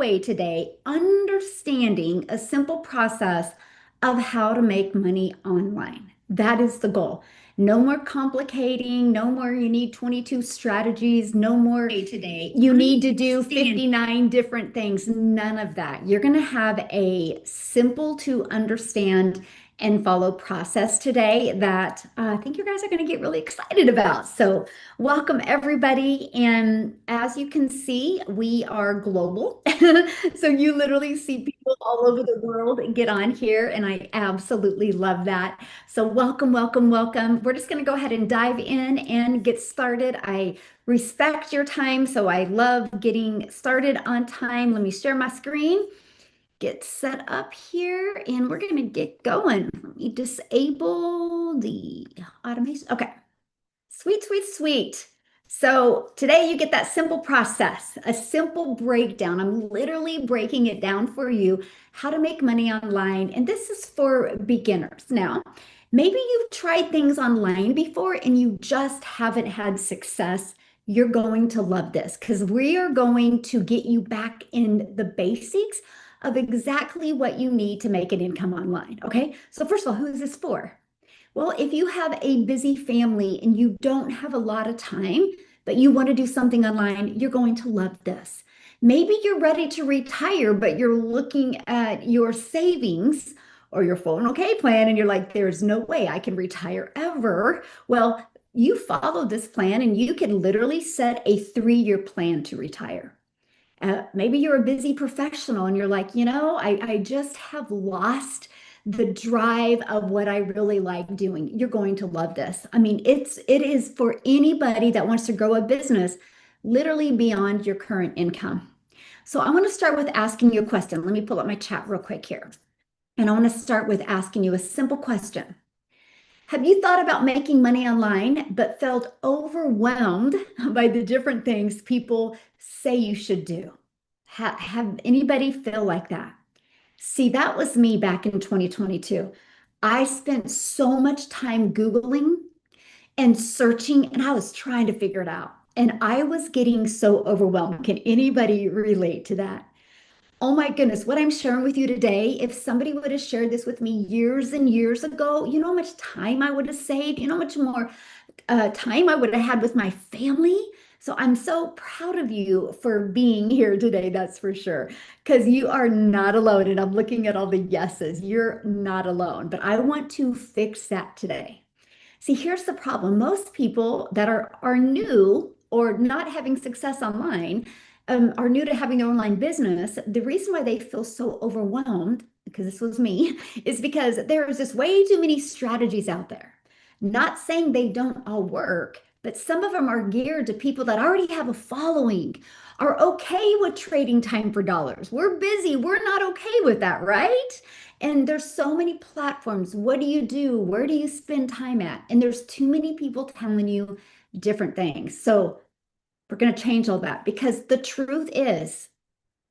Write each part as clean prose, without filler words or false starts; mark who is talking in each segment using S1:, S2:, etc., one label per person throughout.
S1: takeaway today, understanding a simple process of how to make money online. That is the goal. No more complicating, no more you need 22 strategies, no more today. You need to do 59 different things. None of that. You're going to have a simple to understand and follow process today that I think you guys are going to get really excited about. So, welcome everybody. And as you can see, we are global. So you literally see people all over the world get on here, and I absolutely love that. So welcome, welcome, welcome. We're just going to go ahead and dive in and get started. I respect your time, so I love getting started on time. Let me share my screen, get set up here, and we're going to get going. Let me disable the automation. Okay. Sweet, sweet, sweet. So today you get that simple process, a simple breakdown. I'm literally breaking it down for you, how to make money online. And this is for beginners. Now, maybe you've tried things online before and you just haven't had success. You're going to love this because we are going to get you back in the basics of exactly what you need to make an income online. Okay. So first of all, who is this for? Well, if you have a busy family and you don't have a lot of time, but you want to do something online, you're going to love this. Maybe you're ready to retire, but you're looking at your savings or your 401k plan and you're like, there's no way I can retire ever. Well, you follow this plan and you can literally set a 3-year plan to retire. Maybe you're a busy professional and you're like, I just have lost the drive of what I really like doing. You're going to love this. I mean, it is for anybody that wants to grow a business literally beyond your current income. So I want to start with asking you a question. Let me pull up my chat real quick here. And I want to start with asking you a simple question. Have you thought about making money online, but felt overwhelmed by the different things people say you should do? Have anybody feel like that? See, that was me back in 2022. I spent so much time Googling and searching, and I was trying to figure it out. And I was getting so overwhelmed. Can anybody relate to that? Oh my goodness, what I'm sharing with you today, if somebody would have shared this with me years and years ago, you know how much time I would have saved? You know how much more time I would have had with my family? So I'm so proud of you for being here today, that's for sure, because you are not alone. And I'm looking at all the yeses. You're not alone, but I want to fix that today. See, here's the problem. Most people that are new or not having success online, are new to having their online business. The reason why they feel so overwhelmed, because this was me, is because there is just way too many strategies out there. Not saying they don't all work, but some of them are geared to people that already have a following, are okay with trading time for dollars. We're busy. We're not okay with that, right? And there's so many platforms. What do you do? Where do you spend time at? And there's too many people telling you different things. So we're going to change all that because the truth is,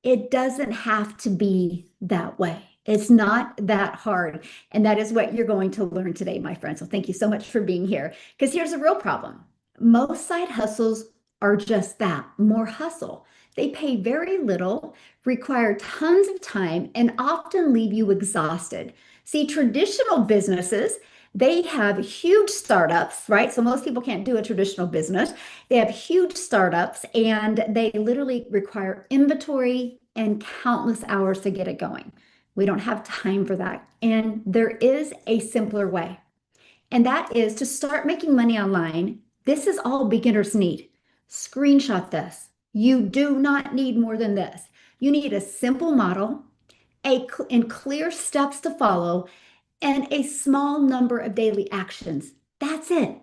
S1: it doesn't have to be that way. It's not that hard. And that is what you're going to learn today, my friends. So thank you so much for being here. Because here's a real problem. Most side hustles are just that, more hustle. They pay very little, require tons of time, and often leave you exhausted. See, traditional businesses, they have huge startups, right? So most people can't do a traditional business. They have huge startups and they literally require inventory and countless hours to get it going. We don't have time for that. And there is a simpler way, and that is to start making money online. This is all beginners need. Screenshot this. You do not need more than this. You need a simple model, and clear steps to follow, and a small number of daily actions. That's it.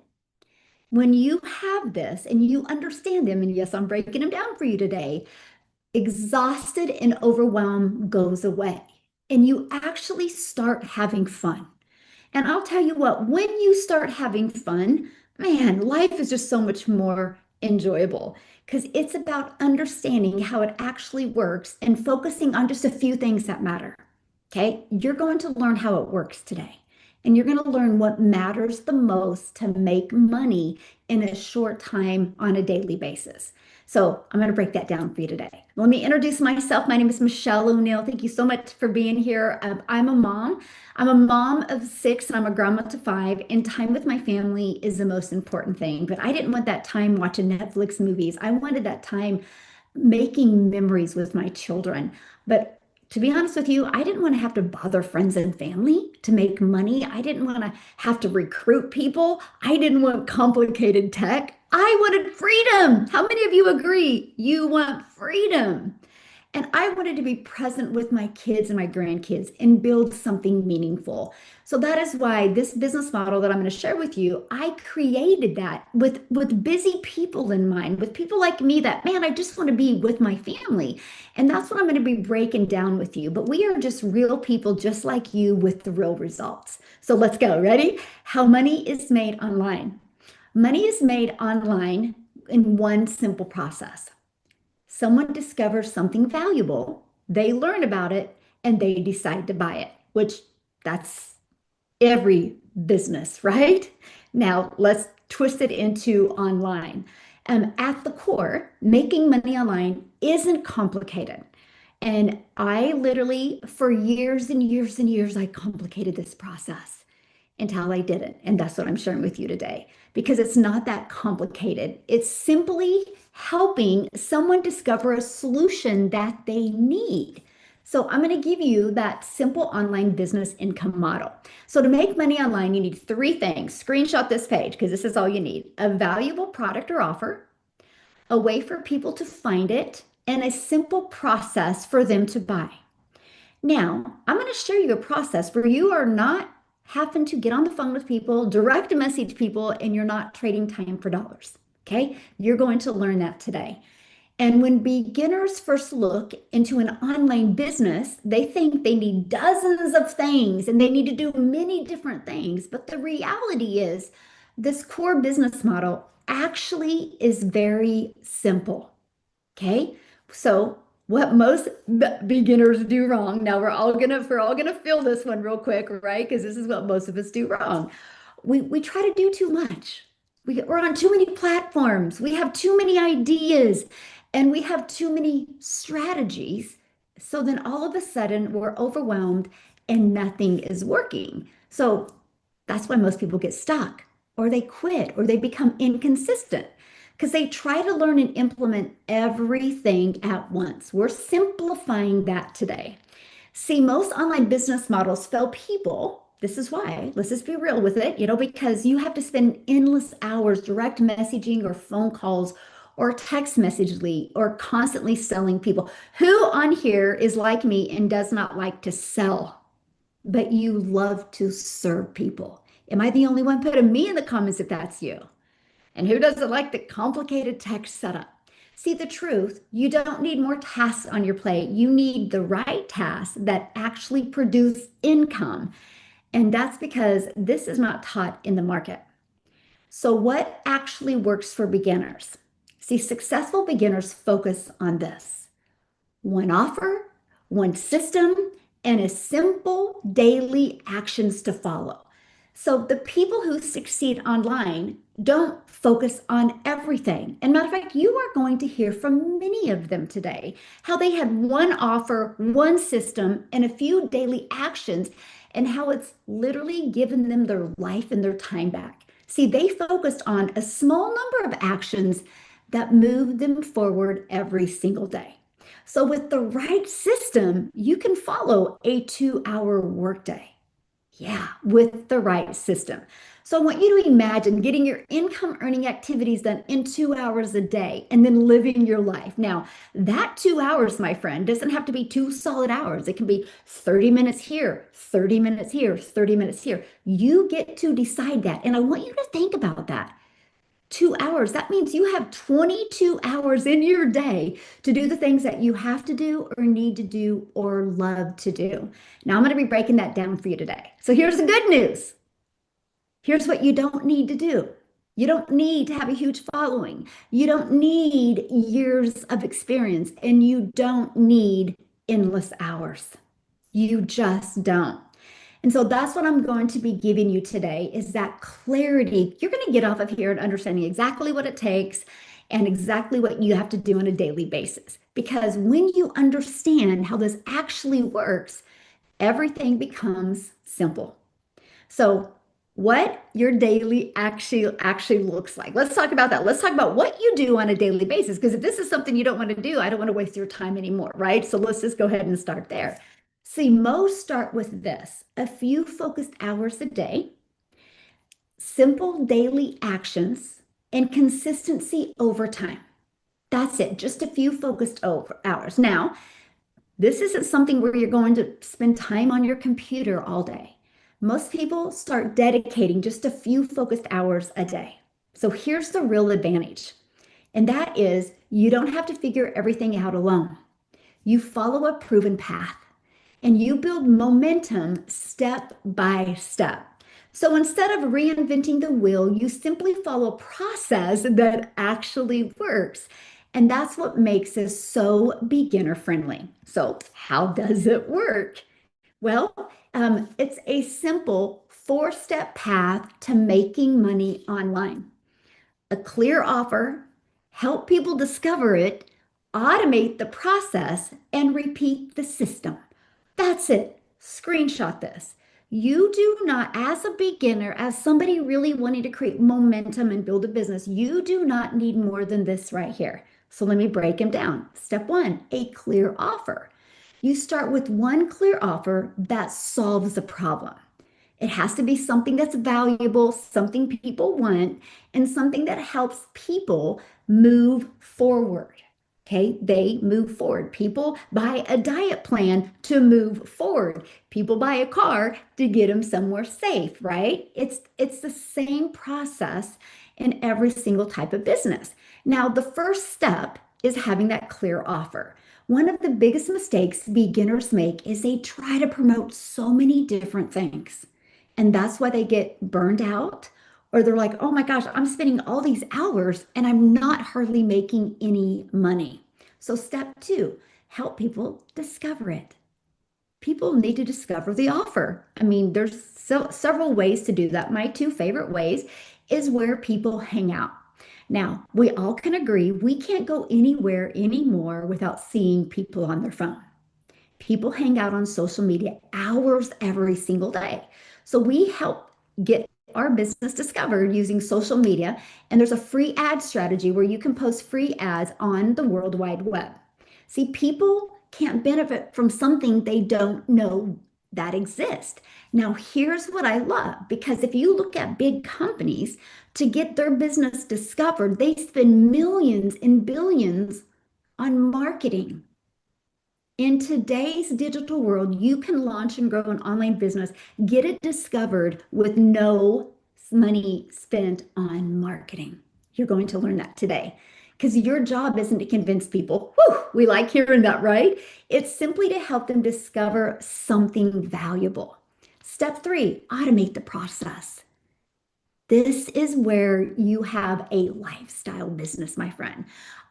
S1: When you have this and you understand them, and yes, I'm breaking them down for you today, exhausted and overwhelmed goes away. And you actually start having fun. And I'll tell you what, when you start having fun, man, life is just so much more enjoyable because it's about understanding how it actually works and focusing on just a few things that matter. Okay, you're going to learn how it works today. And you're going to learn what matters the most to make money in a short time on a daily basis. So I'm going to break that down for you today. Let me introduce myself. My name is Michelle O'Neill. Thank you so much for being here. I'm a mom. I'm a mom of six and I'm a grandma to five. And time with my family is the most important thing. But I didn't want that time watching Netflix movies. I wanted that time making memories with my children. But to be honest with you, I didn't want to have to bother friends and family to make money. I didn't want to have to recruit people. I didn't want complicated tech. I wanted freedom. How many of you agree you want freedom? And I wanted to be present with my kids and my grandkids and build something meaningful. So that is why this business model that I'm going to share with you, I created that with busy people in mind, with people like me that, man, I just want to be with my family. And that's what I'm going to be breaking down with you. But we are just real people just like you with the real results. So let's go. Ready? How money is made online. Money is made online in one simple process. Someone discovers something valuable, they learn about it, and they decide to buy it, which that's every business, right? Now, let's twist it into online. At the core, making money online isn't complicated. And I literally, for years and years and years, I complicated this process until I did it. And that's what I'm sharing with you today because it's not that complicated. It's simply helping someone discover a solution that they need. So I'm going to give you that simple online business income model. So to make money online, you need three things. Screenshot this page because this is all you need. A valuable product or offer, a way for people to find it, and a simple process for them to buy. Now, I'm going to show you a process where you are not having to get on the phone with people, direct message people, and you're not trading time for dollars. Okay? You're going to learn that today. And when beginners first look into an online business, they think they need dozens of things and they need to do many different things. But the reality is, this core business model actually is very simple. Okay. So what most beginners do wrong. Now we're all gonna feel this one real quick, right? Because this is what most of us do wrong. We try to do too much. We're on too many platforms. We have too many ideas and we have too many strategies. So then all of a sudden we're overwhelmed and nothing is working. So that's why most people get stuck or they quit or they become inconsistent because they try to learn and implement everything at once. We're simplifying that today. See, most online business models fail people. This is why. Let's just be real with it, because you have to spend endless hours direct messaging or phone calls or text messaging or constantly selling people. Who on here is like me and does not like to sell, but you love to serve people? Am I the only one? Put a me in the comments if that's you. And who doesn't like the complicated tech setup? See, the truth, you don't need more tasks on your plate. You need the right tasks that actually produce income. And that's because this is not taught in the market. So, what actually works for beginners? See, successful beginners focus on this: one offer, one system, and a simple daily actions to follow. So the people who succeed online don't focus on everything. And matter of fact, you are going to hear from many of them today how they had one offer, one system, and a few daily actions, and how it's literally given them their life and their time back. See, they focused on a small number of actions that moved them forward every single day. So, with the right system, you can follow a 2-hour workday. Yeah, with the right system. So, I want you to imagine getting your income earning activities done in 2 hours a day and then living your life. Now, that 2 hours, my friend, doesn't have to be 2 solid hours. It can be 30 minutes here, 30 minutes here, 30 minutes here. You get to decide that. And I want you to think about that. 2 hours. That means you have 22 hours in your day to do the things that you have to do or need to do or love to do. Now, I'm going to be breaking that down for you today. So here's the good news. Here's what you don't need to do. You don't need to have a huge following. You don't need years of experience, and you don't need endless hours. You just don't. And so that's what I'm going to be giving you today is that clarity. You're going to get off of here and understanding exactly what it takes and exactly what you have to do on a daily basis. Because when you understand how this actually works, everything becomes simple. So, what your daily actually looks like. Let's talk about that. Let's talk about what you do on a daily basis. Because if this is something you don't want to do, I don't want to waste your time anymore, right? So let's just go ahead and start there. See, most start with this: a few focused hours a day, simple daily actions, and consistency over time. That's it, just a few focused hours. Now, this isn't something where you're going to spend time on your computer all day. Most people start dedicating just a few focused hours a day. So here's the real advantage, and that is you don't have to figure everything out alone. You follow a proven path and you build momentum step by step. So instead of reinventing the wheel, you simply follow a process that actually works. And that's what makes this so beginner friendly. So, how does it work? Well, it's a simple four-step path to making money online: a clear offer, help people discover it, automate the process, and repeat the system. That's it. Screenshot this. You do not, as a beginner, as somebody really wanting to create momentum and build a business, you do not need more than this right here. So let me break them down. Step one, a clear offer. You start with one clear offer that solves a problem. It has to be something that's valuable, something people want, and something that helps people move forward. Okay, they move forward. People buy a diet plan to move forward. People buy a car to get them somewhere safe, right? It's the same process in every single type of business. Now, the first step is having that clear offer. One of the biggest mistakes beginners make is they try to promote so many different things. And that's why they get burned out, or they're like, oh my gosh, I'm spending all these hours and I'm not hardly making any money. So, step two, help people discover it. People need to discover the offer. I mean, there's several ways to do that. My two favorite ways is where people hang out. Now, we all can agree we can't go anywhere anymore without seeing people on their phone. People hang out on social media hours every single day. So we help get our business discovered using social media. And there's a free ad strategy where you can post free ads on the World Wide Web. See, people can't benefit from something they don't know that exists. Now, here's what I love, because if you look at big companies to get their business discovered, they spend millions and billions on marketing. In today's digital world, you can launch and grow an online business, get it discovered with no money spent on marketing. You're going to learn that today because your job isn't to convince people. Whew, we like hearing that, right? It's simply to help them discover something valuable. Step three, automate the process. This is where you have a lifestyle business, my friend.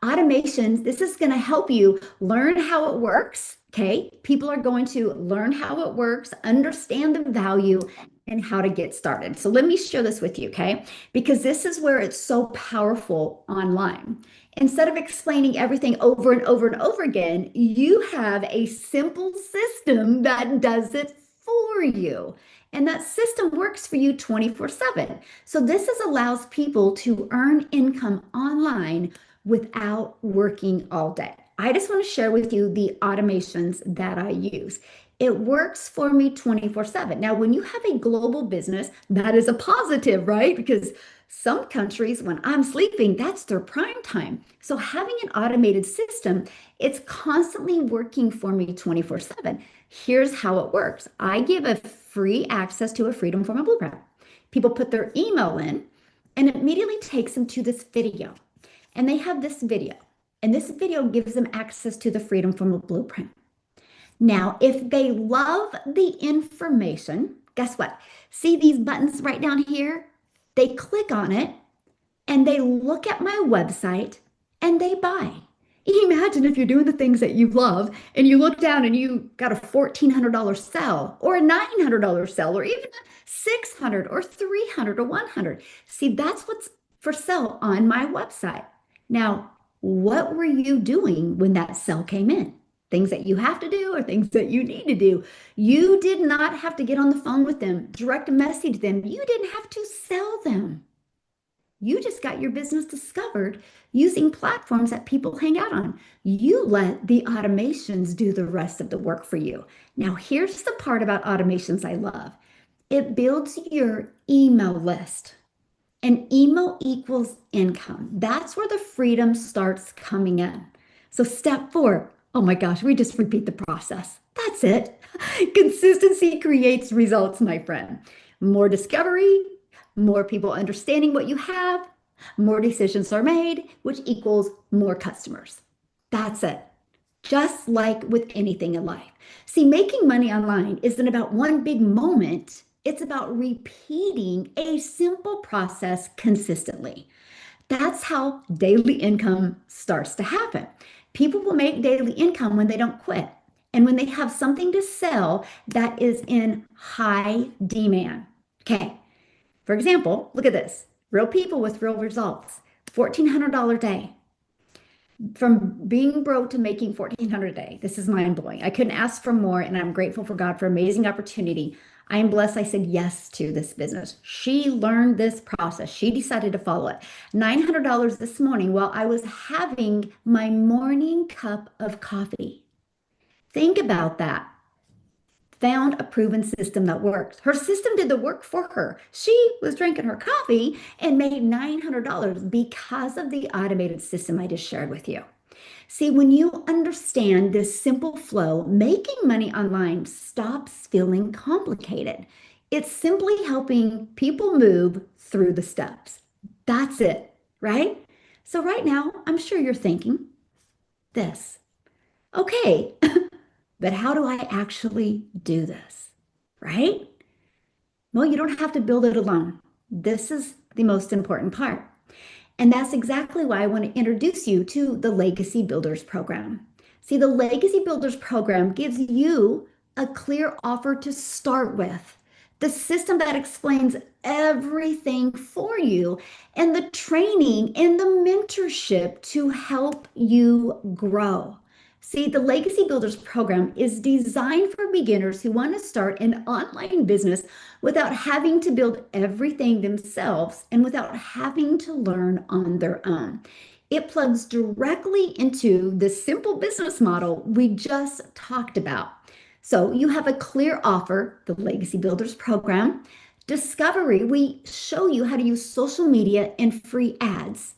S1: Automations, this is going to help you learn how it works. Okay. People are going to learn how it works, understand the value, and how to get started. So let me share this with you, okay? Because this is where it's so powerful online. Instead of explaining everything over and over and over again, you have a simple system that does it for you. And that system works for you 24/7. So allows people to earn income online without working all day. I just want to share with you the automations that I use. It works for me 24/7. Now, when you have a global business, that is a positive, right? Because some countries, when I'm sleeping, that's their prime time. So having an automated system, it's constantly working for me 24/7. Here's how it works. I give a free access to a Freedom Formula Blueprint. People put their email in and it immediately takes them to this video. And they have this video. And this video gives them access to the Freedom Formula Blueprint. Now, if they love the information, guess what? See these buttons right down here? They click on it and they look at my website and they buy. Imagine if you're doing the things that you love and you look down and you got a $1,400 sell or a $900 sell or even a 600 or 300 or 100. See, that's what's for sale on my website. Now, what were you doing when that sale came in? Things that you have to do or things that you need to do. You did not have to get on the phone with them, direct message them. You didn't have to sell them. You just got your business discovered using platforms that people hang out on. You let the automations do the rest of the work for you. Now, here's the part about automations I love. It builds your email list. And email equals income. That's where the freedom starts coming in. So, step four, oh my gosh, we just repeat the process. That's it. Consistency creates results, my friend. More discovery, more people understanding what you have, more decisions are made, which equals more customers. That's it. Just like with anything in life. See, making money online isn't about one big moment. It's about repeating a simple process consistently. That's how daily income starts to happen. People will make daily income when they don't quit and when they have something to sell that is in high demand. Okay, for example, look at this. Real people with real results. $1,400 day from being broke to making 1400 a day. This is mind blowing. I couldn't ask for more, and I'm grateful for God for amazing opportunity. I am blessed I said yes to this business. She learned this process. She decided to follow it. $900 this morning while I was having my morning cup of coffee. Think about that. Found a proven system that works. Her system did the work for her. She was drinking her coffee and made $900 because of the automated system I just shared with you. See, when you understand this simple flow, making money online stops feeling complicated. It's simply helping people move through the steps. That's it, right? So, right now, I'm sure you're thinking this. Okay, but how do I actually do this? Right? Well, you don't have to build it alone. This is the most important part. And that's exactly why I want to introduce you to the Legacy Builders program. See, the Legacy Builders program gives you a clear offer to start with, the system that explains everything for you, and the training and the mentorship to help you grow. See, the Legacy Builders program is designed for beginners who want to start an online business without having to build everything themselves and without having to learn on their own. It plugs directly into the simple business model we just talked about. So you have a clear offer, the Legacy Builders program. Discovery, we show you how to use social media and free ads.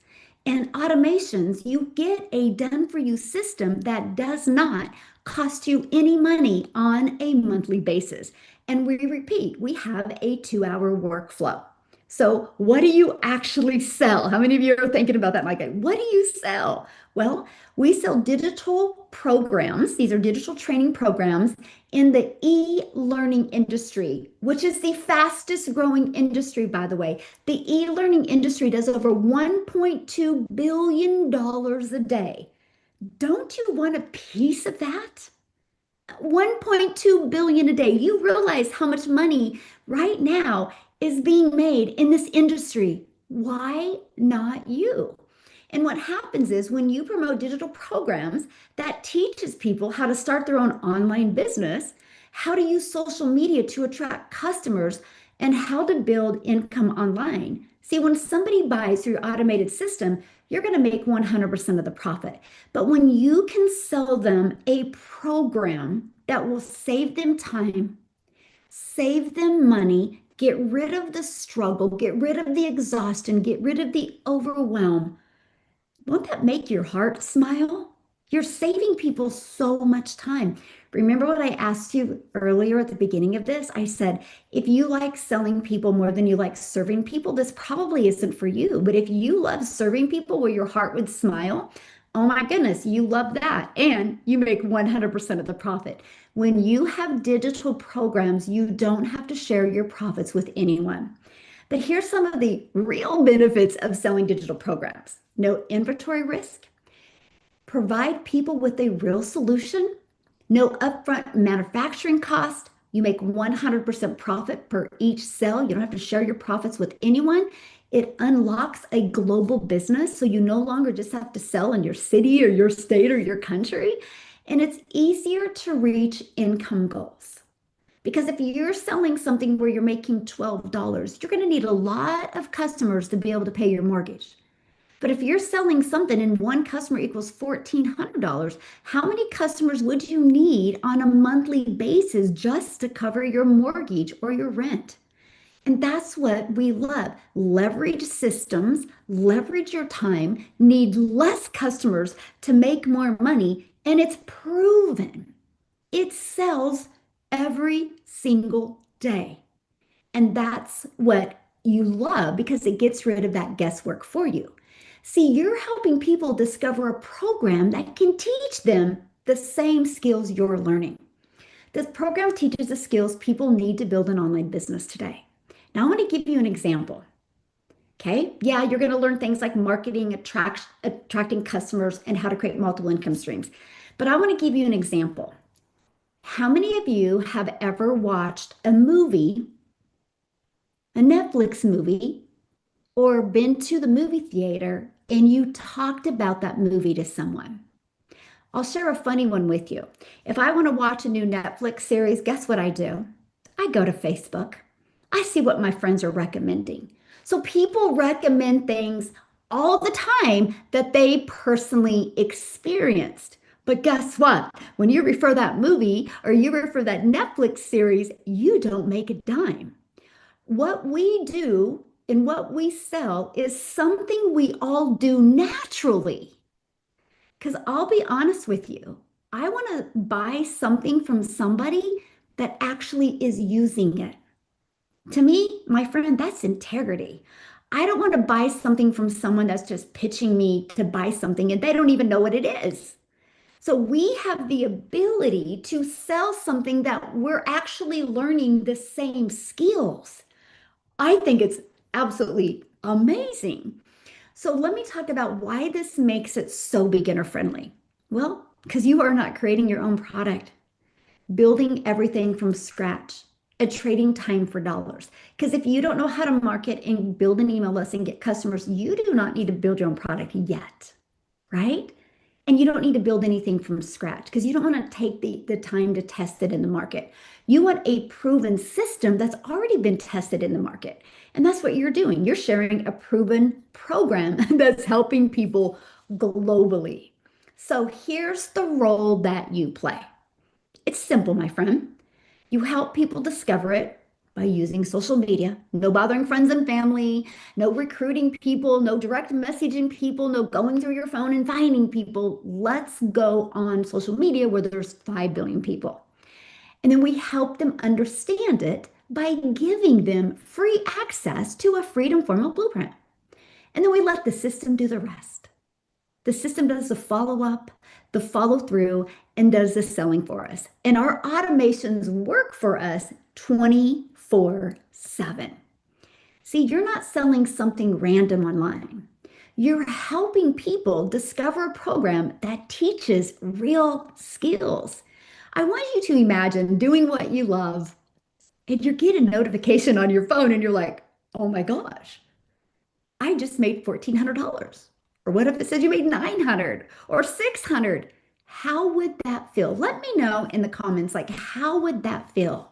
S1: And automations, you get a done for you system that does not cost you any money on a monthly basis. And we repeat, we have a 2 hour workflow. So, what do you actually sell? How many of you are thinking about that, Micah? What do you sell? Well, we sell digital programs. These are digital training programs in the e-learning industry, which is the fastest growing industry, by the way. The e-learning industry does over $1.2 billion a day. Don't you want a piece of that? 1.2 billion a day. You realize how much money right now is being made in this industry. Why not you? And what happens is when you promote digital programs that teaches people how to start their own online business, how to use social media to attract customers, and how to build income online. See, when somebody buys through your automated system, you're going to make 100% of the profit. But when you can sell them a program that will save them time, save them money, get rid of the struggle, get rid of the exhaustion, get rid of the overwhelm, won't that make your heart smile? You're saving people so much time. Remember what I asked you earlier at the beginning of this? I said, if you like selling people more than you like serving people, this probably isn't for you. But if you love serving people where your heart would smile, oh my goodness, you love that. And you make 100% of the profit. When you have digital programs, you don't have to share your profits with anyone. But here's some of the real benefits of selling digital programs. No inventory risk, provide people with a real solution, no upfront manufacturing cost, You make 100% profit per each sale. You don't have to share your profits with anyone. It unlocks a global business. So you no longer just have to sell in your city or your state or your country. And it's easier to reach income goals. Because if you're selling something where you're making $12, you're going to need a lot of customers to be able to pay your mortgage. But if you're selling something and one customer equals $1,400, how many customers would you need on a monthly basis just to cover your mortgage or your rent? And that's what we love. Leverage systems, leverage your time, need less customers to make more money, and it's proven. It sells every single day. And that's what you love because it gets rid of that guesswork for you. See, you're helping people discover a program that can teach them the same skills you're learning. This program teaches the skills people need to build an online business today. Now, I want to give you an example. Okay. Yeah, you're going to learn things like marketing, attracting customers, and how to create multiple income streams. But I want to give you an example. How many of you have ever watched a movie, a Netflix movie, or been to the movie theater and you talked about that movie to someone? I'll share a funny one with you. If I want to watch a new Netflix series, guess what I do? I go to Facebook. I see what my friends are recommending. So people recommend things all the time that they personally experienced. But guess what? When you refer that movie or you refer that Netflix series, you don't make a dime. What we do and what we sell is something we all do naturally. Because I'll be honest with you, I want to buy something from somebody that actually is using it. To me, my friend, that's integrity. I don't want to buy something from someone that's just pitching me to buy something and they don't even know what it is. So we have the ability to sell something that we're actually learning the same skills. I think it's absolutely amazing. So let me talk about why this makes it so beginner friendly. Well, because you are not creating your own product, building everything from scratch, and trading time for dollars. Because if you don't know how to market and build an email list and get customers, you do not need to build your own product yet, right? And you don't need to build anything from scratch because you don't want to take the time to test it in the market. You want a proven system that's already been tested in the market. And that's what you're doing. You're sharing a proven program that's helping people globally. So here's the role that you play. It's simple, my friend. You help people discover it by using social media, no bothering friends and family, no recruiting people, no direct messaging people, no going through your phone and finding people. Let's go on social media where there's 5 billion people. And then we help them understand it by giving them free access to a freedom formal blueprint. And then we let the system do the rest. The system does the follow up, the follow through, and does the selling for us. And our automations work for us 24/7. See, you're not selling something random online. You're helping people discover a program that teaches real skills. I want you to imagine doing what you love and you get a notification on your phone and you're like, oh my gosh, I just made $1,400. Or what if it said you made 900 or 600? How would that feel? Let me know in the comments, like, how would that feel?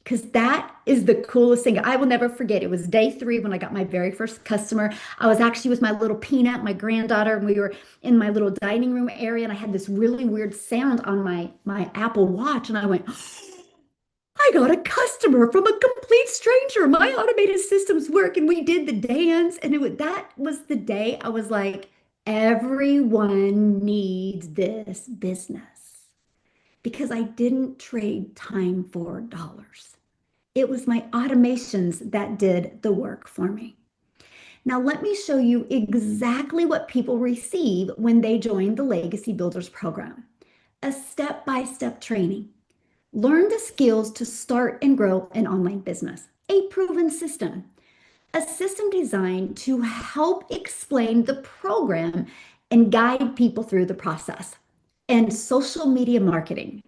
S1: Because that is the coolest thing. I will never forget. It was day 3 when I got my very first customer. I was actually with my little Peanut, my granddaughter, and we were in my little dining room area, and I had this really weird sound on my Apple Watch, and I went, I got a customer from a complete stranger. My automated systems work, and we did the dance, and that was the day I was like, everyone needs this business because I didn't trade time for dollars. It was my automations that did the work for me. Now, let me show you exactly what people receive when they join the Legacy Builders program. A step-by-step training. Learn the skills to start and grow an online business. A proven system. A system designed to help explain the program and guide people through the process. And social media marketing.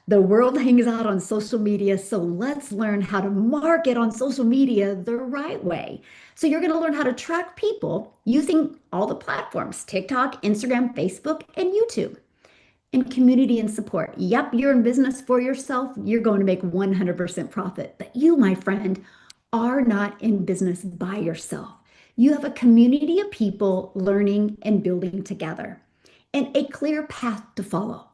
S1: The world hangs out on social media, so let's learn how to market on social media the right way. So you're going to learn how to track people using all the platforms, TikTok, Instagram, Facebook, and YouTube. And community and support. Yep, you're in business for yourself. You're going to make 100% profit. But you, my friend, are not in business by yourself. You have a community of people learning and building together, and a clear path to follow.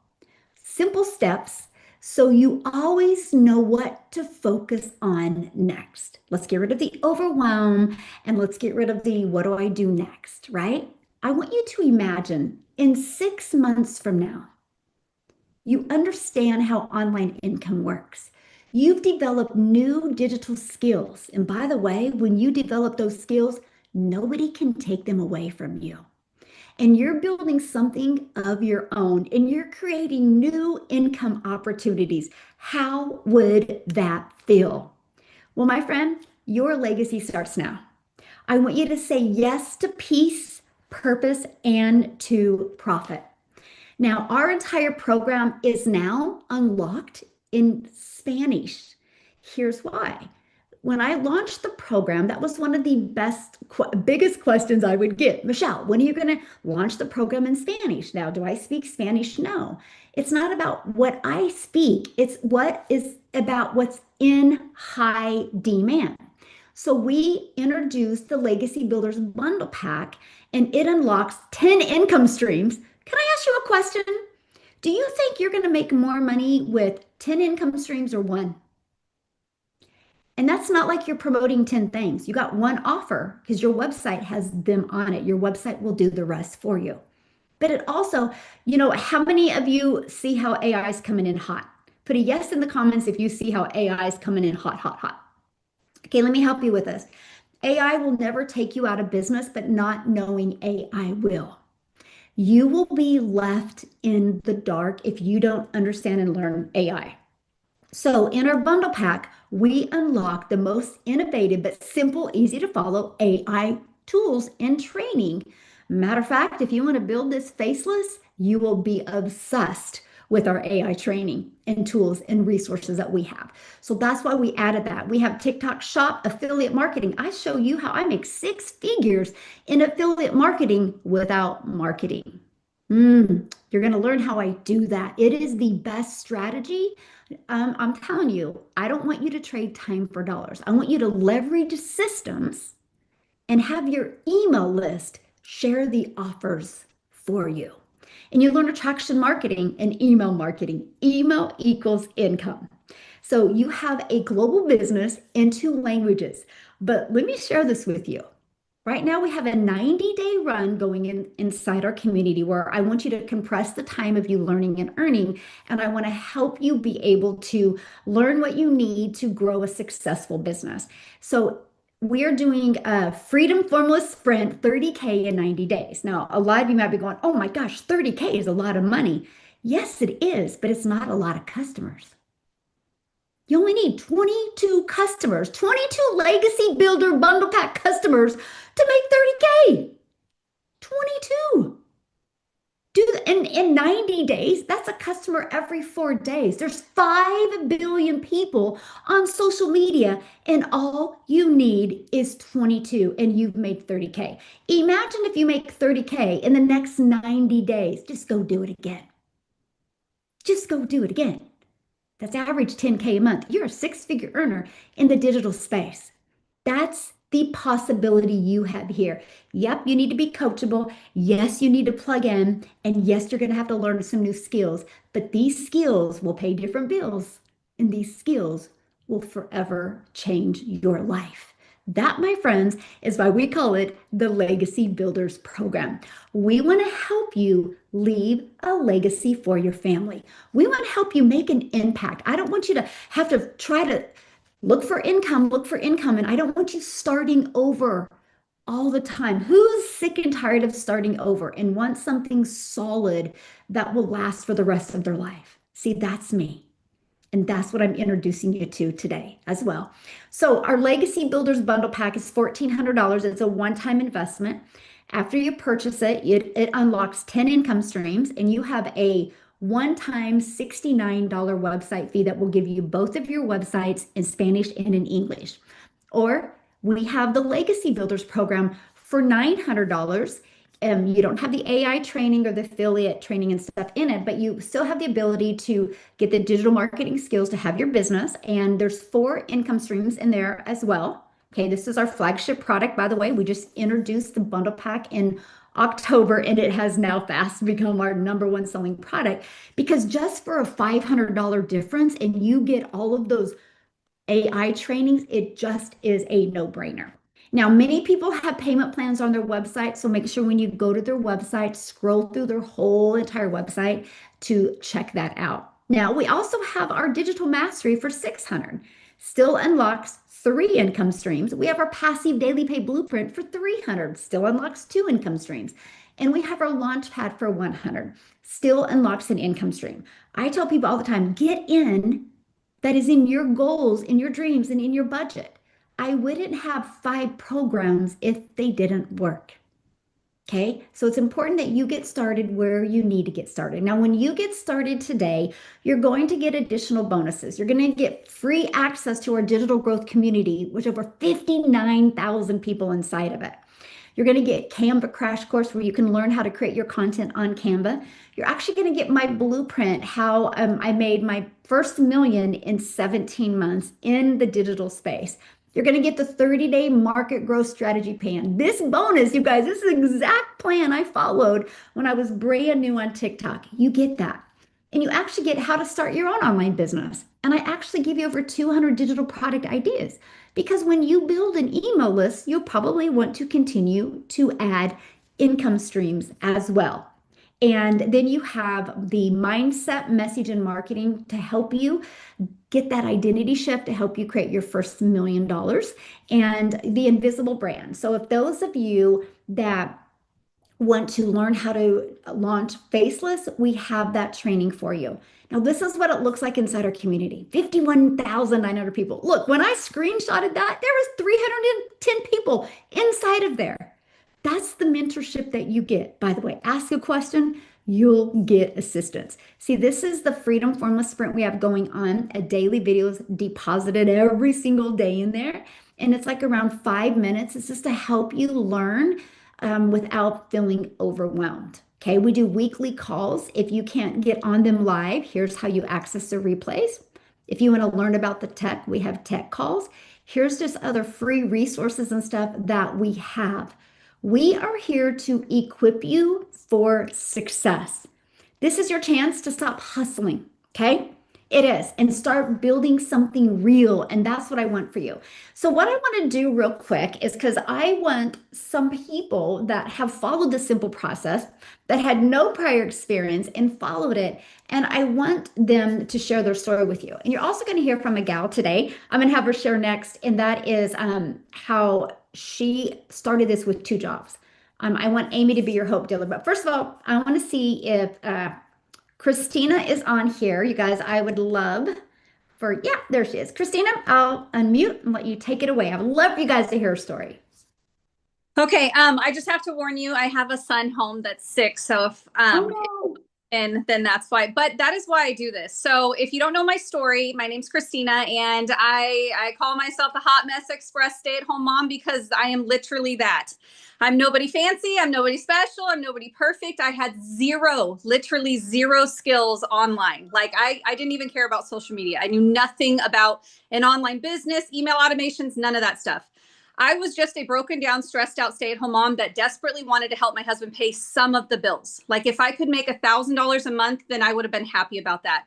S1: Simple steps so you always know what to focus on next. Let's get rid of the overwhelm and let's get rid of the what do I do next, right? I want you to imagine in 6 months from now, you understand how online income works. You've developed new digital skills. And by the way, when you develop those skills, nobody can take them away from you. And you're building something of your own and you're creating new income opportunities. How would that feel? Well, my friend, your legacy starts now. I want you to say yes to peace, purpose, and to profit. Now, our entire program is now unlocked in Spanish. Here's why. When I launched the program, that was one of the biggest questions I would get. Michelle, when are you going to launch the program in Spanish? Now, do I speak Spanish? No. It's not about what I speak. It's what is about what's in high demand. So we introduced the Legacy Builders Bundle Pack, and it unlocks 10 income streams. Can I ask you a question? Do you think you're going to make more money with 10 income streams or one? And that's not like you're promoting 10 things. You got one offer because your website has them on it. Your website will do the rest for you. But it also, how many of you see how AI is coming in hot? Put a yes in the comments if you see how AI is coming in hot, hot, hot. Okay, let me help you with this. AI will never take you out of business, but not knowing AI will. You will be left in the dark if you don't understand and learn AI. So in our bundle pack, we unlock the most innovative but simple, easy to follow AI tools and training. Matter of fact, if you want to build this faceless, you will be obsessed with our AI training and tools and resources that we have. So that's why we added that. We have TikTok Shop affiliate marketing. I show you how I make 6 figures in affiliate marketing without marketing. You're going to learn how I do that. It is the best strategy. I'm telling you, I don't want you to trade time for dollars. I want you to leverage systems and have your email list share the offers for you. And you learn attraction marketing and email marketing. Email equals income. So you have a global business in 2 languages. But let me share this with you. Right now, we have a 90-day run going inside our community where I want you to compress the time of you learning and earning. And I want to help you be able to learn what you need to grow a successful business. So we are doing a Freedom Formula Sprint 30K in 90 days. Now, a lot of you might be going, oh my gosh, 30K is a lot of money. Yes, it is, but it's not a lot of customers. You only need 22 customers, 22 Legacy Builder Bundle Pack customers to make 30K. 22. In 90 days, that's a customer every 4 days. There's 5 billion people on social media, and all you need is 22, and you've made 30K. Imagine if you make 30K in the next 90 days. Just go do it again. Just go do it again. That's average 10K a month. You're a 6-figure earner in the digital space. That's the possibility you have here. Yep, you need to be coachable. Yes, you need to plug in. And yes, you're going to have to learn some new skills. But these skills will pay different bills. And these skills will forever change your life. That, my friends, is why we call it the Legacy Builders Program. We want to help you leave a legacy for your family. We want to help you make an impact. I don't want you to have to try to look for income, and I don't want you starting over all the time. Who's sick and tired of starting over and wants something solid that will last for the rest of their life? See, that's me. And that's what I'm introducing you to today as well. So our Legacy Builders Bundle Pack is $1,400. It's a one-time investment. After you purchase it, it unlocks 10 income streams, and you have a one-time $69 website fee that will give you both of your websites in Spanish and in English. Or we have the Legacy Builders program for $900. You don't have the AI training or the affiliate training and stuff in it, but you still have the ability to get the digital marketing skills to have your business. And there's 4 income streams in there as well. Okay, this is our flagship product, by the way. We just introduced the bundle pack in October, and it has now fast become our #1 selling product because just for a $500 difference and you get all of those AI trainings, it just is a no-brainer. Now, many people have payment plans on their website, so make sure when you go to their website, scroll through their whole entire website to check that out. Now, we also have our digital mastery for $600. Still unlocks 3 income streams. We have our passive daily pay blueprint for $300. Still unlocks 2 income streams. And we have our launch pad for $100. Still unlocks an income stream. I tell people all the time, get in that is in your goals, in your dreams, and in your budget. I wouldn't have 5 programs if they didn't work. Okay, so it's important that you get started where you need to get started. Now, when you get started today, you're going to get additional bonuses. You're going to get free access to our digital growth community, which over 59,000 people inside of it. You're going to get Canva crash course where you can learn how to create your content on Canva. You're actually going to get my blueprint, how I made my first million in 17 months in the digital space. You're going to get the 30-day market growth strategy plan. This bonus, you guys, this is the exact plan I followed when I was brand new on TikTok. You get that. And you actually get how to start your own online business. And I actually give you over 200 digital product ideas. Because when you build an email list, you'll probably want to continue to add income streams as well. And then you have the mindset, message, and marketing to help you get that identity shift to help you create your first $1 million and the invisible brand. So if those of you that want to learn how to launch faceless, we have that training for you. Now, this is what it looks like inside our community. 51,900 people. Look, when I screenshotted that, there was 310 people inside of there. That's the mentorship that you get. By the way, ask a question, you'll get assistance. See, this is the Freedom Formless Sprint we have going on, a daily videos deposited every single day in there. And it's like around 5 minutes. It's just to help you learn without feeling overwhelmed. Okay, we do weekly calls. If you can't get on them live, here's how you access the replays. If you want to learn about the tech, we have tech calls. Here's just other free resources and stuff that we have. We are here to equip you for success. This is your chance to stop hustling, okay? It is, and start building something real. And that's what I want for you. So what I want to do real quick is because I want some people that have followed the simple process, that had no prior experience and followed it. And I want them to share their story with you. And you're also going to hear from a gal today. I'm going to have her share next. And that is how she started this with 2 jobs. I want Amy to be your hope dealer. But first of all, I want to see if Christina is on here. You guys, I would love for, yeah, there she is. Christina, I'll unmute and let you take it away. I would love for you guys to hear her story.
S2: Okay, I just have to warn you, I have a son home that's sick, so if
S1: Oh, no.
S2: and then that's why. But that is why I do this. So if you don't know my story, my name's Christina, and I call myself the Hot Mess Express stay-at-home mom because I am literally that. I'm nobody fancy. I'm nobody special. I'm nobody perfect. I had literally zero skills online. Like I didn't even care about social media. I knew nothing about an online business, email automations, none of that stuff. I was just a broken down, stressed out stay-at-home mom that desperately wanted to help my husband pay some of the bills. Like if I could make $1,000 a month, then I would have been happy about that.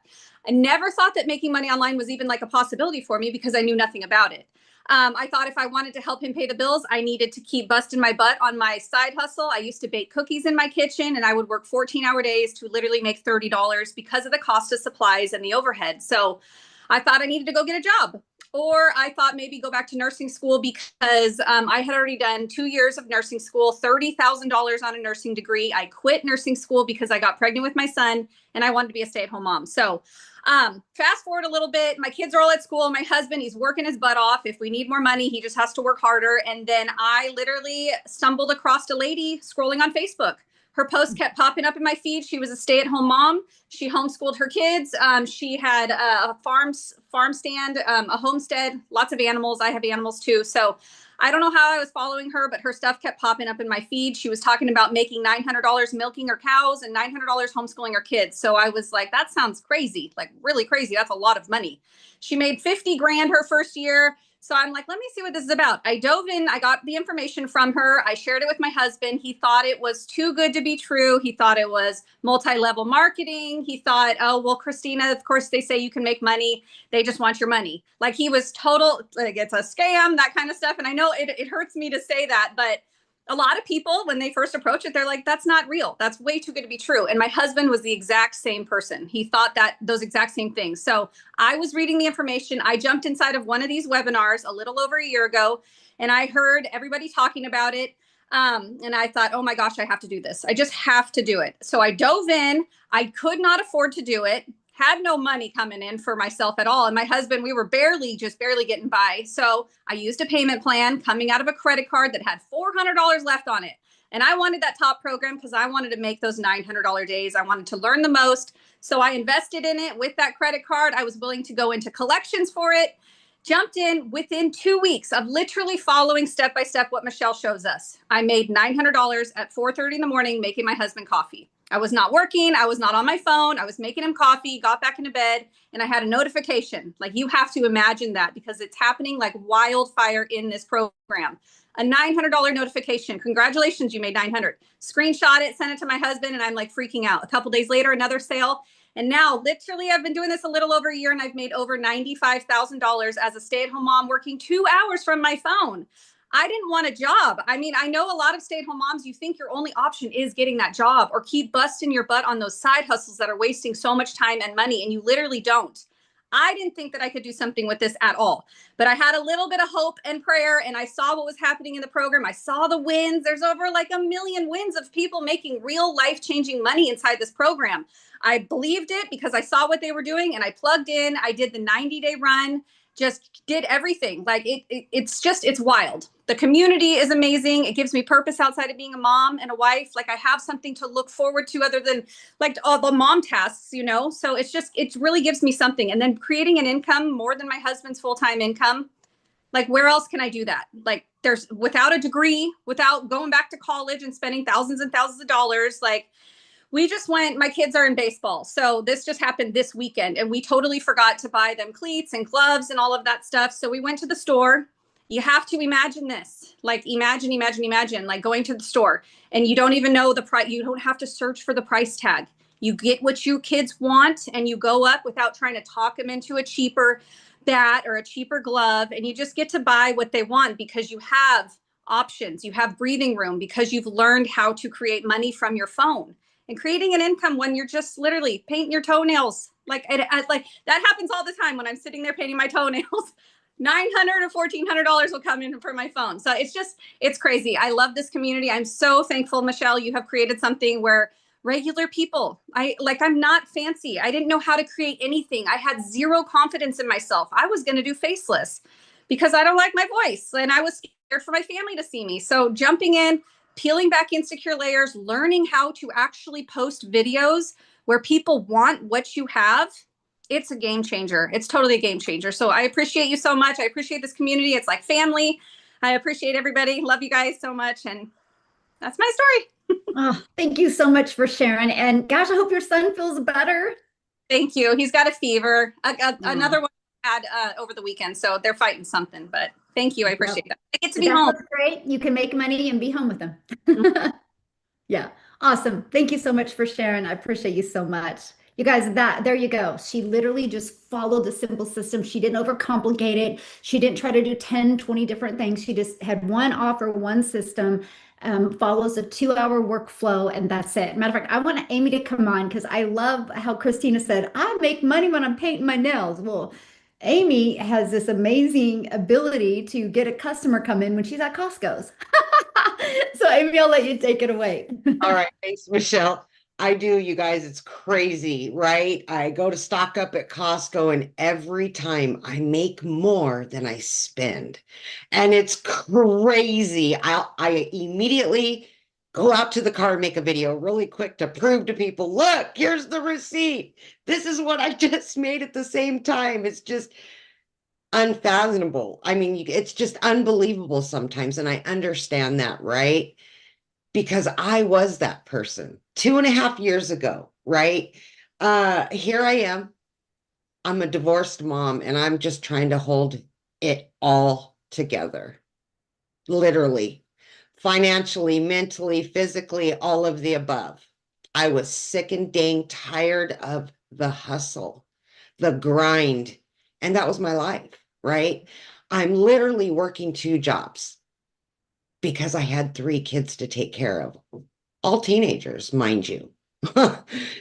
S2: I never thought that making money online was even like a possibility for me because I knew nothing about it. I thought if I wanted to help him pay the bills, I needed to keep busting my butt on my side hustle. I used to bake cookies in my kitchen and I would work 14-hour days to literally make $30 because of the cost of supplies and the overhead. So I thought I needed to go get a job. Or I thought maybe go back to nursing school because I had already done 2 years of nursing school, $30,000 on a nursing degree. I quit nursing school because I got pregnant with my son and I wanted to be a stay-at-home mom. So fast forward a little bit, my kids are all at school. My husband, he's working his butt off. If we need more money, he just has to work harder. And then I literally stumbled across a lady scrolling on Facebook. Her posts kept popping up in my feed. She was a stay-at-home mom. She homeschooled her kids. She had a farm stand, a homestead, lots of animals. I have animals too. So I don't know how I was following her, but her stuff kept popping up in my feed. She was talking about making $900 milking her cows and $900 homeschooling her kids. So I was like, that sounds crazy, like really crazy. That's a lot of money. She made 50 grand her first year. So I'm like, let me see what this is about. I dove in, I got the information from her. I shared it with my husband. He thought it was too good to be true. He thought it was multi-level marketing. He thought, oh, well, Christina, of course they say you can make money. They just want your money. Like he was total, like it's a scam, that kind of stuff. And I know it hurts me to say that, but a lot of people, when they first approach it, they're like, that's not real. That's way too good to be true. And my husband was the exact same person. He thought that those exact same things. So I was reading the information. I jumped inside of one of these webinars a little over a year ago, and I heard everybody talking about it. And I thought, oh my gosh, I have to do this. I just have to do it. So I dove in. I could not afford to do it, had no money coming in for myself at all. And my husband, we were barely getting by. So I used a payment plan coming out of a credit card that had $400 left on it. And I wanted that top program because I wanted to make those $900 days. I wanted to learn the most. So I invested in it with that credit card. I was willing to go into collections for it. Jumped in within 2 weeks of literally following step by step what Michelle shows us. I made $900 at 4:30 in the morning making my husband coffee. I was not working. I was not on my phone. I was making him coffee, got back into bed, and I had a notification. Like you have to imagine that because it's happening like wildfire in this program. A $900 notification. Congratulations, you made 900. Screenshot it, sent it to my husband, and I'm like freaking out. A couple days later, another sale. And now, literally, I've been doing this a little over a year and I've made over $95,000 as a stay-at-home mom working 2 hours from my phone. I didn't want a job. I mean, I know a lot of stay-at-home moms, you think your only option is getting that job or keep busting your butt on those side hustles that are wasting so much time and money, and you literally don't. I didn't think that I could do something with this at all, but I had a little bit of hope and prayer, and I saw what was happening in the program. I saw the wins. There's over like 1,000,000 wins of people making real life-changing money inside this program. I believed it because I saw what they were doing and I plugged in. I did the 90-day run, just did everything. Like it's wild. The community is amazing. It gives me purpose outside of being a mom and a wife. Like I have something to look forward to other than like all the mom tasks, you know? So it really gives me something. And then creating an income more than my husband's full-time income. Like where else can I do that? Like there's without a degree, without going back to college and spending thousands and thousands of dollars, like we just went, my kids are in baseball. So this just happened this weekend and we totally forgot to buy them cleats and gloves and all of that stuff. So we went to the store. You have to imagine this, like imagine, like going to the store and you don't even know the price. You don't have to search for the price tag. You get what you kids want and you go up without trying to talk them into a cheaper bat or a cheaper glove. And you just get to buy what they want because you have options. You have breathing room because you've learned how to create money from your phone. And creating an income when you're just literally painting your toenails. Like that happens all the time when I'm sitting there painting my toenails. $900 or $1,400 will come in for my phone. So it's crazy. I love this community. I'm so thankful, Michelle, you have created something where regular people, I'm not fancy. I didn't know how to create anything. I had zero confidence in myself. I was going to do faceless because I don't like my voice and I was scared for my family to see me. So jumping in, peeling back insecure layers, learning how to actually post videos where people want what you have, it's a game changer. It's totally a game changer. So I appreciate you so much. I appreciate this community. It's like family. I appreciate everybody. Love you guys so much. And that's my story.
S1: Oh, thank you so much for sharing. And gosh, I hope your son feels better.
S2: Thank you. He's got a fever. Another
S1: Oh,
S2: one had over the weekend. So they're fighting something, but thank you. I
S1: yep.
S2: appreciate that. I get to
S1: But
S2: be
S1: that
S2: home.
S1: sounds great. You can make money and be home with them.
S2: Mhm.
S1: Yeah, awesome. Thank you so much for sharing. I appreciate you so much. You guys, that there you go. She literally just followed the simple system. She didn't overcomplicate it. She didn't try to do 10, 20 different things. She just had one offer, one system, follows a 2 hour workflow, and that's it. Matter of fact, I want Amy to come on because I love how Christina said, I make money when I'm painting my nails. Well, Amy has this amazing ability to get a customer come in when she's at Costco's. So Amy, I'll let you take it away.
S3: All right, thanks, Michelle. I do, you guys. It's crazy, right? I go to stock up at Costco, and every time I make more than I spend. And it's crazy. I immediately go out to the car and make a video really quick to prove to people, look, here's the receipt. This is what I just made at the same time. It's just unfathomable. I mean, it's just unbelievable sometimes. And I understand that, right? Because I was that person 2.5 years ago, right? Here I am. I'm a divorced mom and I'm just trying to hold it all together, literally, financially, mentally, physically, all of the above. I was sick and dang tired of the hustle, the grind, and that was my life, right? I'm literally working 2 jobs because I had 3 kids to take care of, all teenagers, mind you.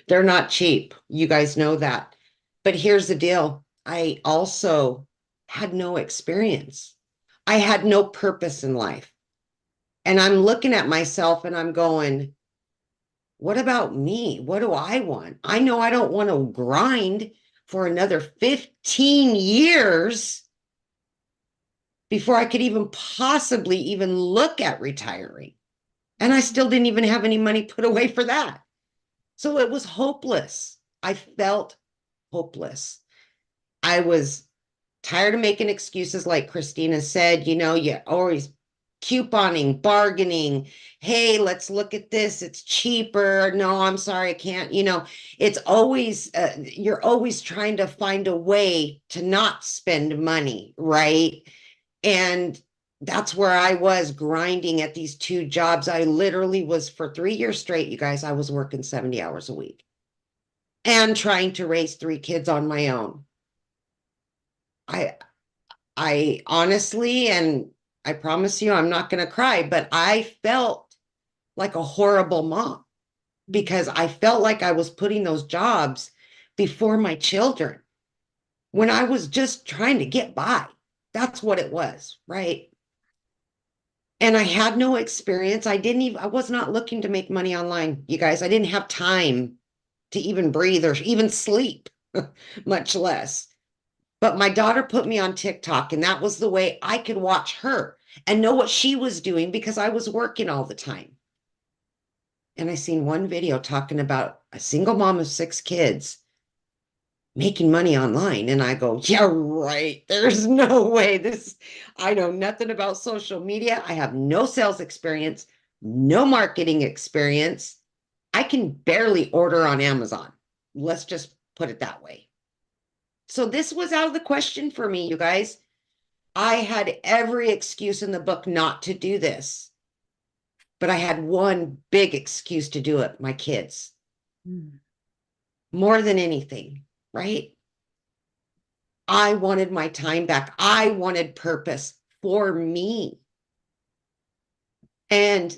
S3: They're not cheap. You guys know that. But here's the deal. I also had no experience. I had no purpose in life. And I'm looking at myself and I'm going, what about me? What do I want? I know I don't want to grind for another 15 years before I could even possibly even look at retiring. And I still didn't even have any money put away for that. So it was hopeless. I felt hopeless. I was tired of making excuses, like Christina said, you always couponing, bargaining. Hey, let's look at this. It's cheaper. No, I'm sorry, I can't. It's always, you're always trying to find a way to not spend money, right? And that's where I was grinding at these 2 jobs. I literally was, for 3 years straight, you guys, I was working 70 hours a week and trying to raise 3 kids on my own. I I honestly, and I promise you, I'm not going to cry, but I felt like a horrible mom because I felt like I was putting those jobs before my children when I was just trying to get by. That's what it was, right? And I had no experience. I was not looking to make money online, you guys. I didn't have time to even breathe or even sleep, much less. But my daughter put me on TikTok, and that was the way I could watch her and know what she was doing because I was working all the time. And I seen one video talking about a single mom of 6 kids making money online. And I go, yeah, right. There's no way I know nothing about social media. I have no sales experience, no marketing experience. I can barely order on Amazon. Let's just put it that way. So this was out of the question for me, you guys. I had every excuse in the book not to do this, but I had one big excuse to do it, my kids, more than anything, right? I wanted my time back. I wanted purpose for me. And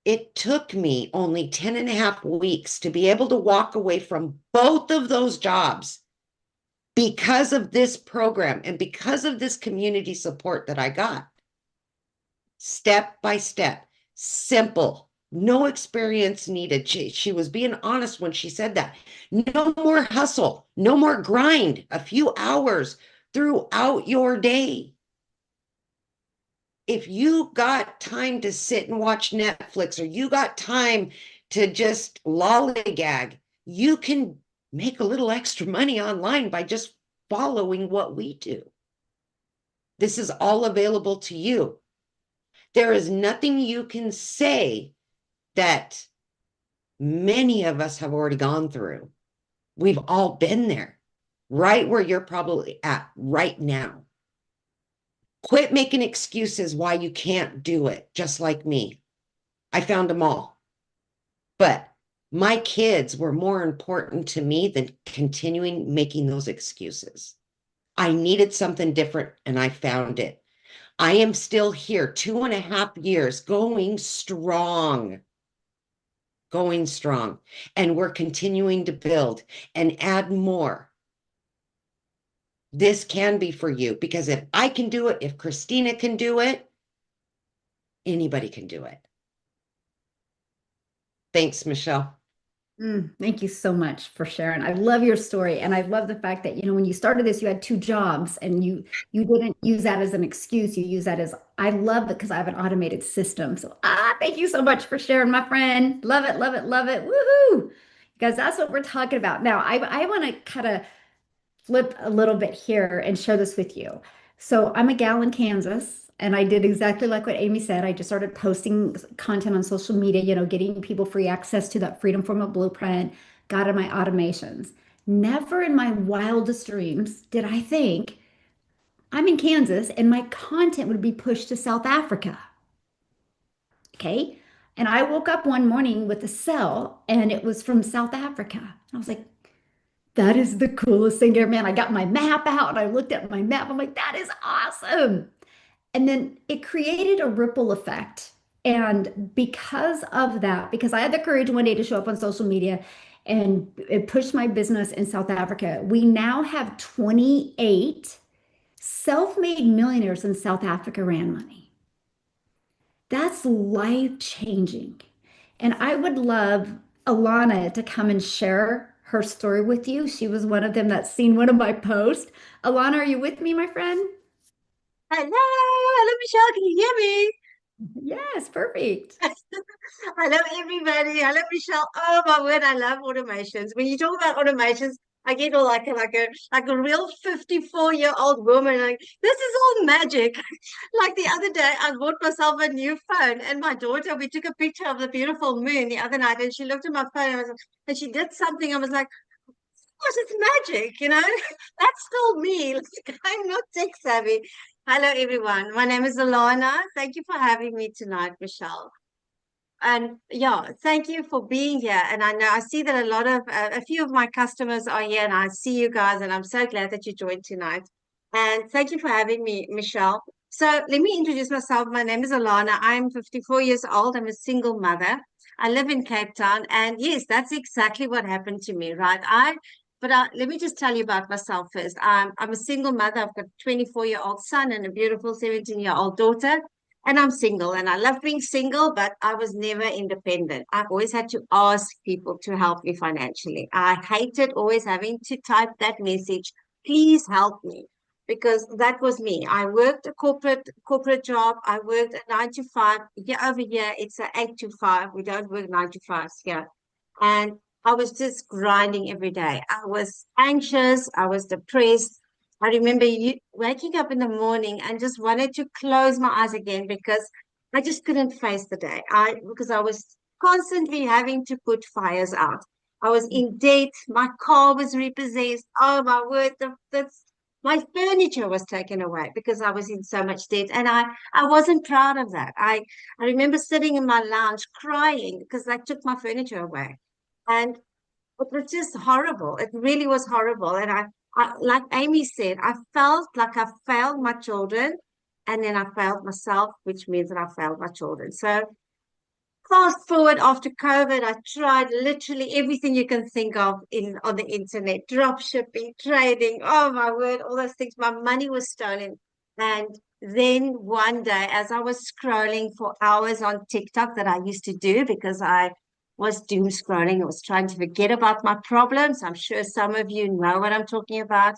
S3: it took me only 10 and a half weeks to be able to walk away from both of those jobs because of this program and because of this community support that I got. Step by step, simple, no experience needed. She was being honest when she said that. No more hustle, no more grind, a few hours throughout your day. If you got time to sit and watch Netflix or you got time to just lollygag, you can make a little extra money online by just following what we do. This is all available to you. There is nothing you can say that many of us have already gone through. We've all been there, right where you're probably at right now. Quit making excuses why you can't do it, just like me. I found them all. But my kids were more important to me than continuing making those excuses. I needed something different and I found it. I am still here 2.5 years going strong. And we're continuing to build and add more. This can be for you because if I can do it, if Christina can do it, anybody can do it. Thanks, Michelle.
S1: Thank you so much for sharing. I love your story, and I love the fact that, when you started this, you had two jobs, and you didn't use that as an excuse. You use that as, I love it because I have an automated system. So, thank you so much for sharing, my friend. Love it, love it, love it. Woohoo! Because that's what we're talking about. Now, I want to kind of flip a little bit here and share this with you. So I'm a gal in Kansas, and I did exactly like what Amy said. I just started posting content on social media, getting people free access to that Freedom Formula Blueprint, got in my automations. Never in my wildest dreams did I think I'm in Kansas and my content would be pushed to South Africa. Okay. And I woke up one morning with a cell and it was from South Africa. And I was like, that is the coolest thing ever, man. I got my map out and I looked at my map. I'm like, that is awesome. And then it created a ripple effect. And because of that, because I had the courage one day to show up on social media and it pushed my business in South Africa, we now have 28 self-made millionaires in South Africa ran money. That's life changing. And I would love Alana to come and share her story with you. She was one of them that's seen one of my posts. Alana, are you with me, my friend?
S4: Hello, Michelle, can you hear me?
S1: Yes, perfect.
S4: Hello, everybody. Hello, Michelle. Oh my word, I love automations. When you talk about automations, I get all like a real 54-year-old woman. Like, this is all magic. Like the other day, I bought myself a new phone, and my daughter, we took a picture of the beautiful moon the other night, and she looked at my phone and she did something. I was like, course, it's magic. That's still me. Like, I'm not tech savvy. Hello, everyone. My name is Alana. Thank you for having me tonight, Michelle. And yeah, thank you for being here. And I know I see that a few of my customers are here, and I see you guys, and I'm so glad that you joined tonight. And thank you for having me, Michelle. So let me introduce myself. My name is Alana. I'm 54 years old. I'm a single mother. I live in Cape Town, and yes, that's exactly what happened to me, right? Let me just tell you about myself first. I'm a single mother. I've got a 24-year-old son and a beautiful 17-year-old daughter. And I'm single and I love being single, but I was never independent. I always had to ask people to help me financially. I hated always having to type that message, please help me, because that was me. I worked a corporate job. I worked a 9 to 5. Year over year, it's an 8 to 5. We don't work 9 to 5s here. And I was just grinding every day. I was anxious. I was depressed. I remember waking up in the morning and just wanted to close my eyes again because I just couldn't face the day. Because I was constantly having to put fires out. I was in debt. My car was repossessed. Oh my word, my furniture was taken away because I was in so much debt, and I wasn't proud of that. I remember sitting in my lounge crying because they took my furniture away, and it was just horrible. It really was horrible. And like Amy said, I felt like I failed my children and then I failed myself, which means that I failed my children. So fast forward after COVID, I tried literally everything you can think of on the internet, drop shipping, trading. Oh my word, all those things. My money was stolen. And then one day, as I was scrolling for hours on TikTok that I used to do because I was doom scrolling, I was trying to forget about my problems. I'm sure some of you know what I'm talking about.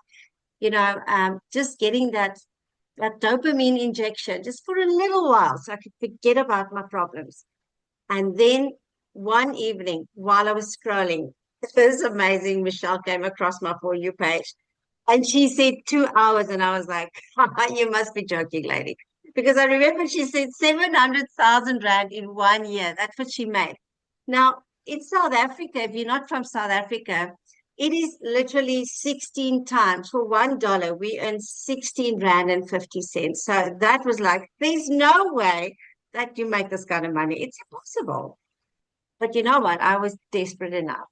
S4: Just getting that dopamine injection just for a little while so I could forget about my problems. And then one evening, while I was scrolling, this amazing Michelle came across my For You page. And she said 2 hours. And I was like, you must be joking, lady. Because I remember she said 700,000 Rand in 1 year. That's what she made. Now, in South Africa, if you're not from South Africa, it is literally 16 times. For $1, we earn 16 Rand and 50 cents. So that was like, there's no way that you make this kind of money. It's impossible. But you know what? I was desperate enough.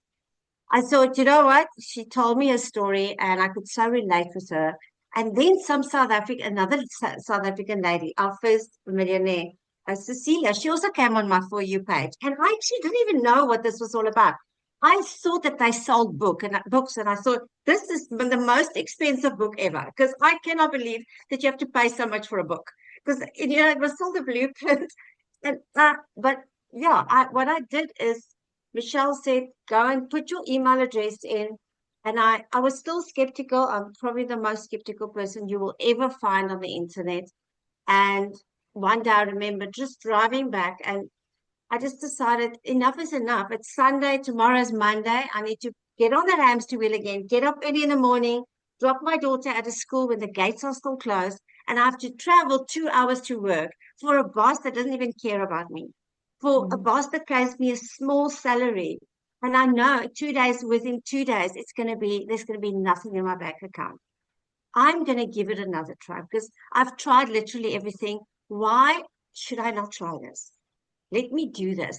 S4: I thought, you know what? She told me a story and I could so relate with her. And then another South African lady, our first millionaire, Cecilia, she also came on my For You page. And I actually didn't even know what this was all about. I thought that they sold books, and I thought this is the most expensive book ever because I cannot believe that you have to pay so much for a book because it was still the blueprint. And but yeah, what I did is Michelle said, go and put your email address in. And I was still skeptical. I'm probably the most skeptical person you will ever find on the internet. And one day I remember just driving back and I just decided enough is enough. It's Sunday, tomorrow's Monday. I need to get on that hamster wheel again, get up early in the morning, drop my daughter at a school when the gates are still closed, and I have to travel 2 hours to work for a boss that doesn't even care about me, for a
S1: Mm.
S4: boss that pays me a small salary. And I know 2 days, within 2 days, there's gonna be nothing in my bank account. I'm gonna give it another try because I've tried literally everything. Why should I not try this? Let me do this.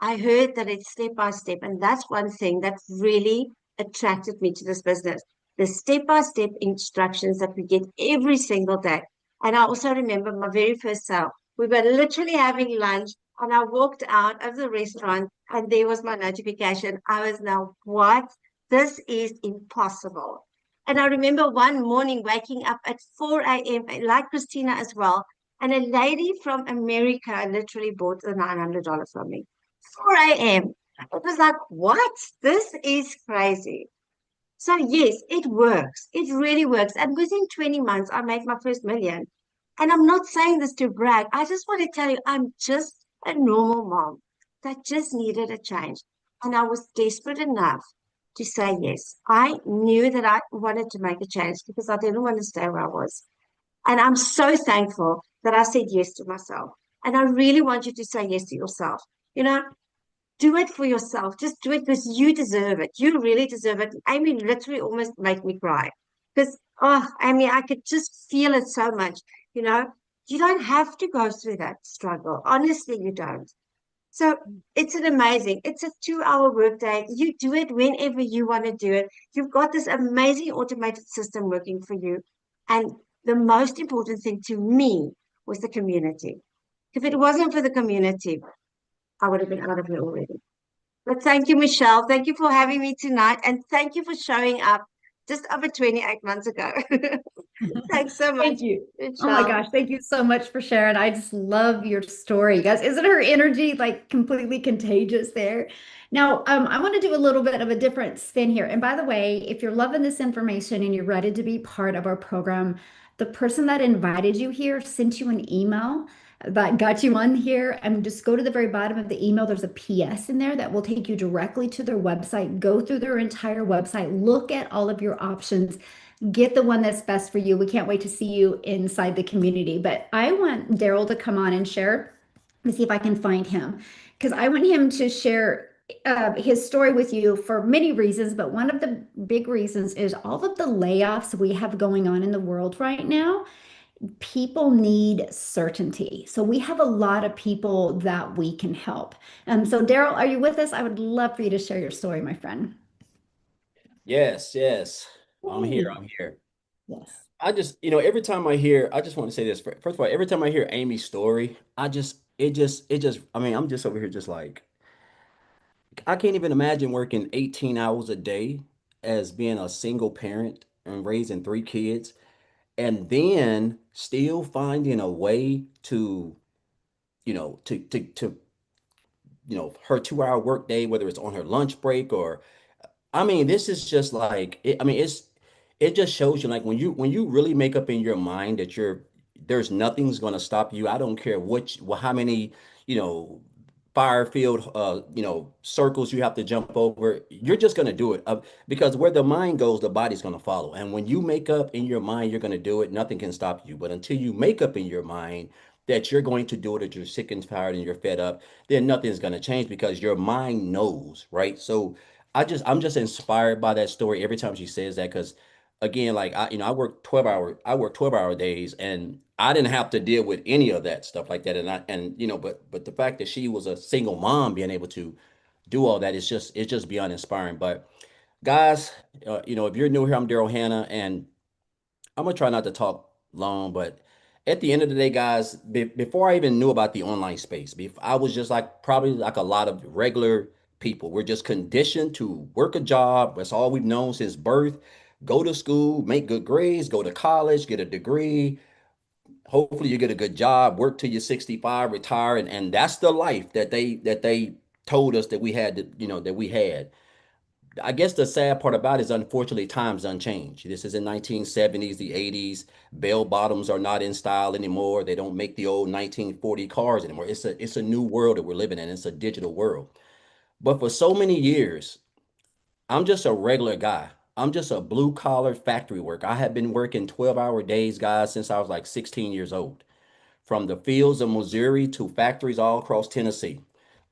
S4: I heard that it's step by step. And that's one thing that really attracted me to this business. The step by step instructions that we get every single day. And I also remember my very first sale. We were literally having lunch and I walked out of the restaurant and there was my notification. I was now, what? This is impossible. And I remember one morning waking up at 4 a.m., like Christina as well, and a lady from America literally bought the $900 from me. 4 a.m. It was like, what? This is crazy. So yes, it works. It really works. And within 20 months, I made my first million. And I'm not saying this to brag. I just want to tell you, I'm just a normal mom that just needed a change. And I was desperate enough to say yes. I knew that I wanted to make a change because I didn't want to stay where I was. And I'm so thankful that I said yes to myself. And I really want you to say yes to yourself. You know, do it for yourself. Just do it because you deserve it. You really deserve it. Amy literally almost made me cry because, oh, Amy, I could just feel it so much. You know, you don't have to go through that struggle. Honestly, you don't. So it's a 2 hour workday. You do it whenever you want to do it. You've got this amazing automated system working for you. And the most important thing to me was the community. If it wasn't for the community, I would have been out of it already. But thank you, Michelle. Thank you for having me tonight. And thank you for showing up just over 28 months ago. Thanks so much,
S1: Thank you. Oh my
S4: Michelle.
S1: gosh, thank you so much for sharing. I just love your story, guys. Isn't her energy like completely contagious there? Now, I want to do a little bit of a different spin here. And by the way, if you're loving this information and you're ready to be part of our program, the person that invited you here sent you an email that got you on here. And just go to the very bottom of the email. There's a PS in there that will take you directly to their website. Go through their entire website, look at all of your options. Get the one that's best for you. We can't wait to see you inside the community. But I want Daryl to come on and share. Let me see if I can find him because I want him to share his story with you for many reasons. But one of the big reasons is all of the layoffs we have going on in the world right now. People need certainty. So we have a lot of people that we can help. So Daryl, are you with us? I would love for you to share your story, my friend.
S5: Yes, yes. I'm here.
S1: Yay.
S5: I'm here.
S1: Yes.
S5: I just, every time I hear, I just want to say this. First of all, every time I hear Amy's story, I mean, I'm just over here just like, I can't even imagine working 18 hours a day as being a single parent and raising three kids, and then still finding a way to, to her 2 hour workday, whether it's on her lunch break or I mean, this is just like I mean, it just shows you like when you really make up in your mind that there's nothing's gonna stop you. I don't care how many, you know, fire field circles you have to jump over. You're just gonna do it. Because where the mind goes, the body's gonna follow. And when you make up in your mind you're gonna do it, nothing can stop you. But until you make up in your mind that you're going to do it, that you're sick and tired and you're fed up, then nothing's gonna change because your mind knows, right? So I'm just inspired by that story every time she says that because again, like I work 12-hour days and I didn't have to deal with any of that stuff like that. But the fact that she was a single mom being able to do all that is just beyond inspiring. But guys, if you're new here, I'm Daryl Hannah and I'm gonna try not to talk long, but at the end of the day, guys, before I even knew about the online space, I was just like probably like a lot of regular people. We're just conditioned to work a job. That's all we've known since birth. Go to school, make good grades, go to college, get a degree. Hopefully, you get a good job, work till you're 65, retire, and that's the life that they told us that we had to, that we had. I guess the sad part about it is unfortunately times unchanged. This is in 1970s, the 80s. Bell bottoms are not in style anymore. They don't make the old 1940 cars anymore. It's a new world that we're living in. It's a digital world. But for so many years, I'm just a regular guy. I'm just a blue collar factory worker. I have been working 12-hour days, guys, since I was like 16 years old. From the fields of Missouri to factories all across Tennessee,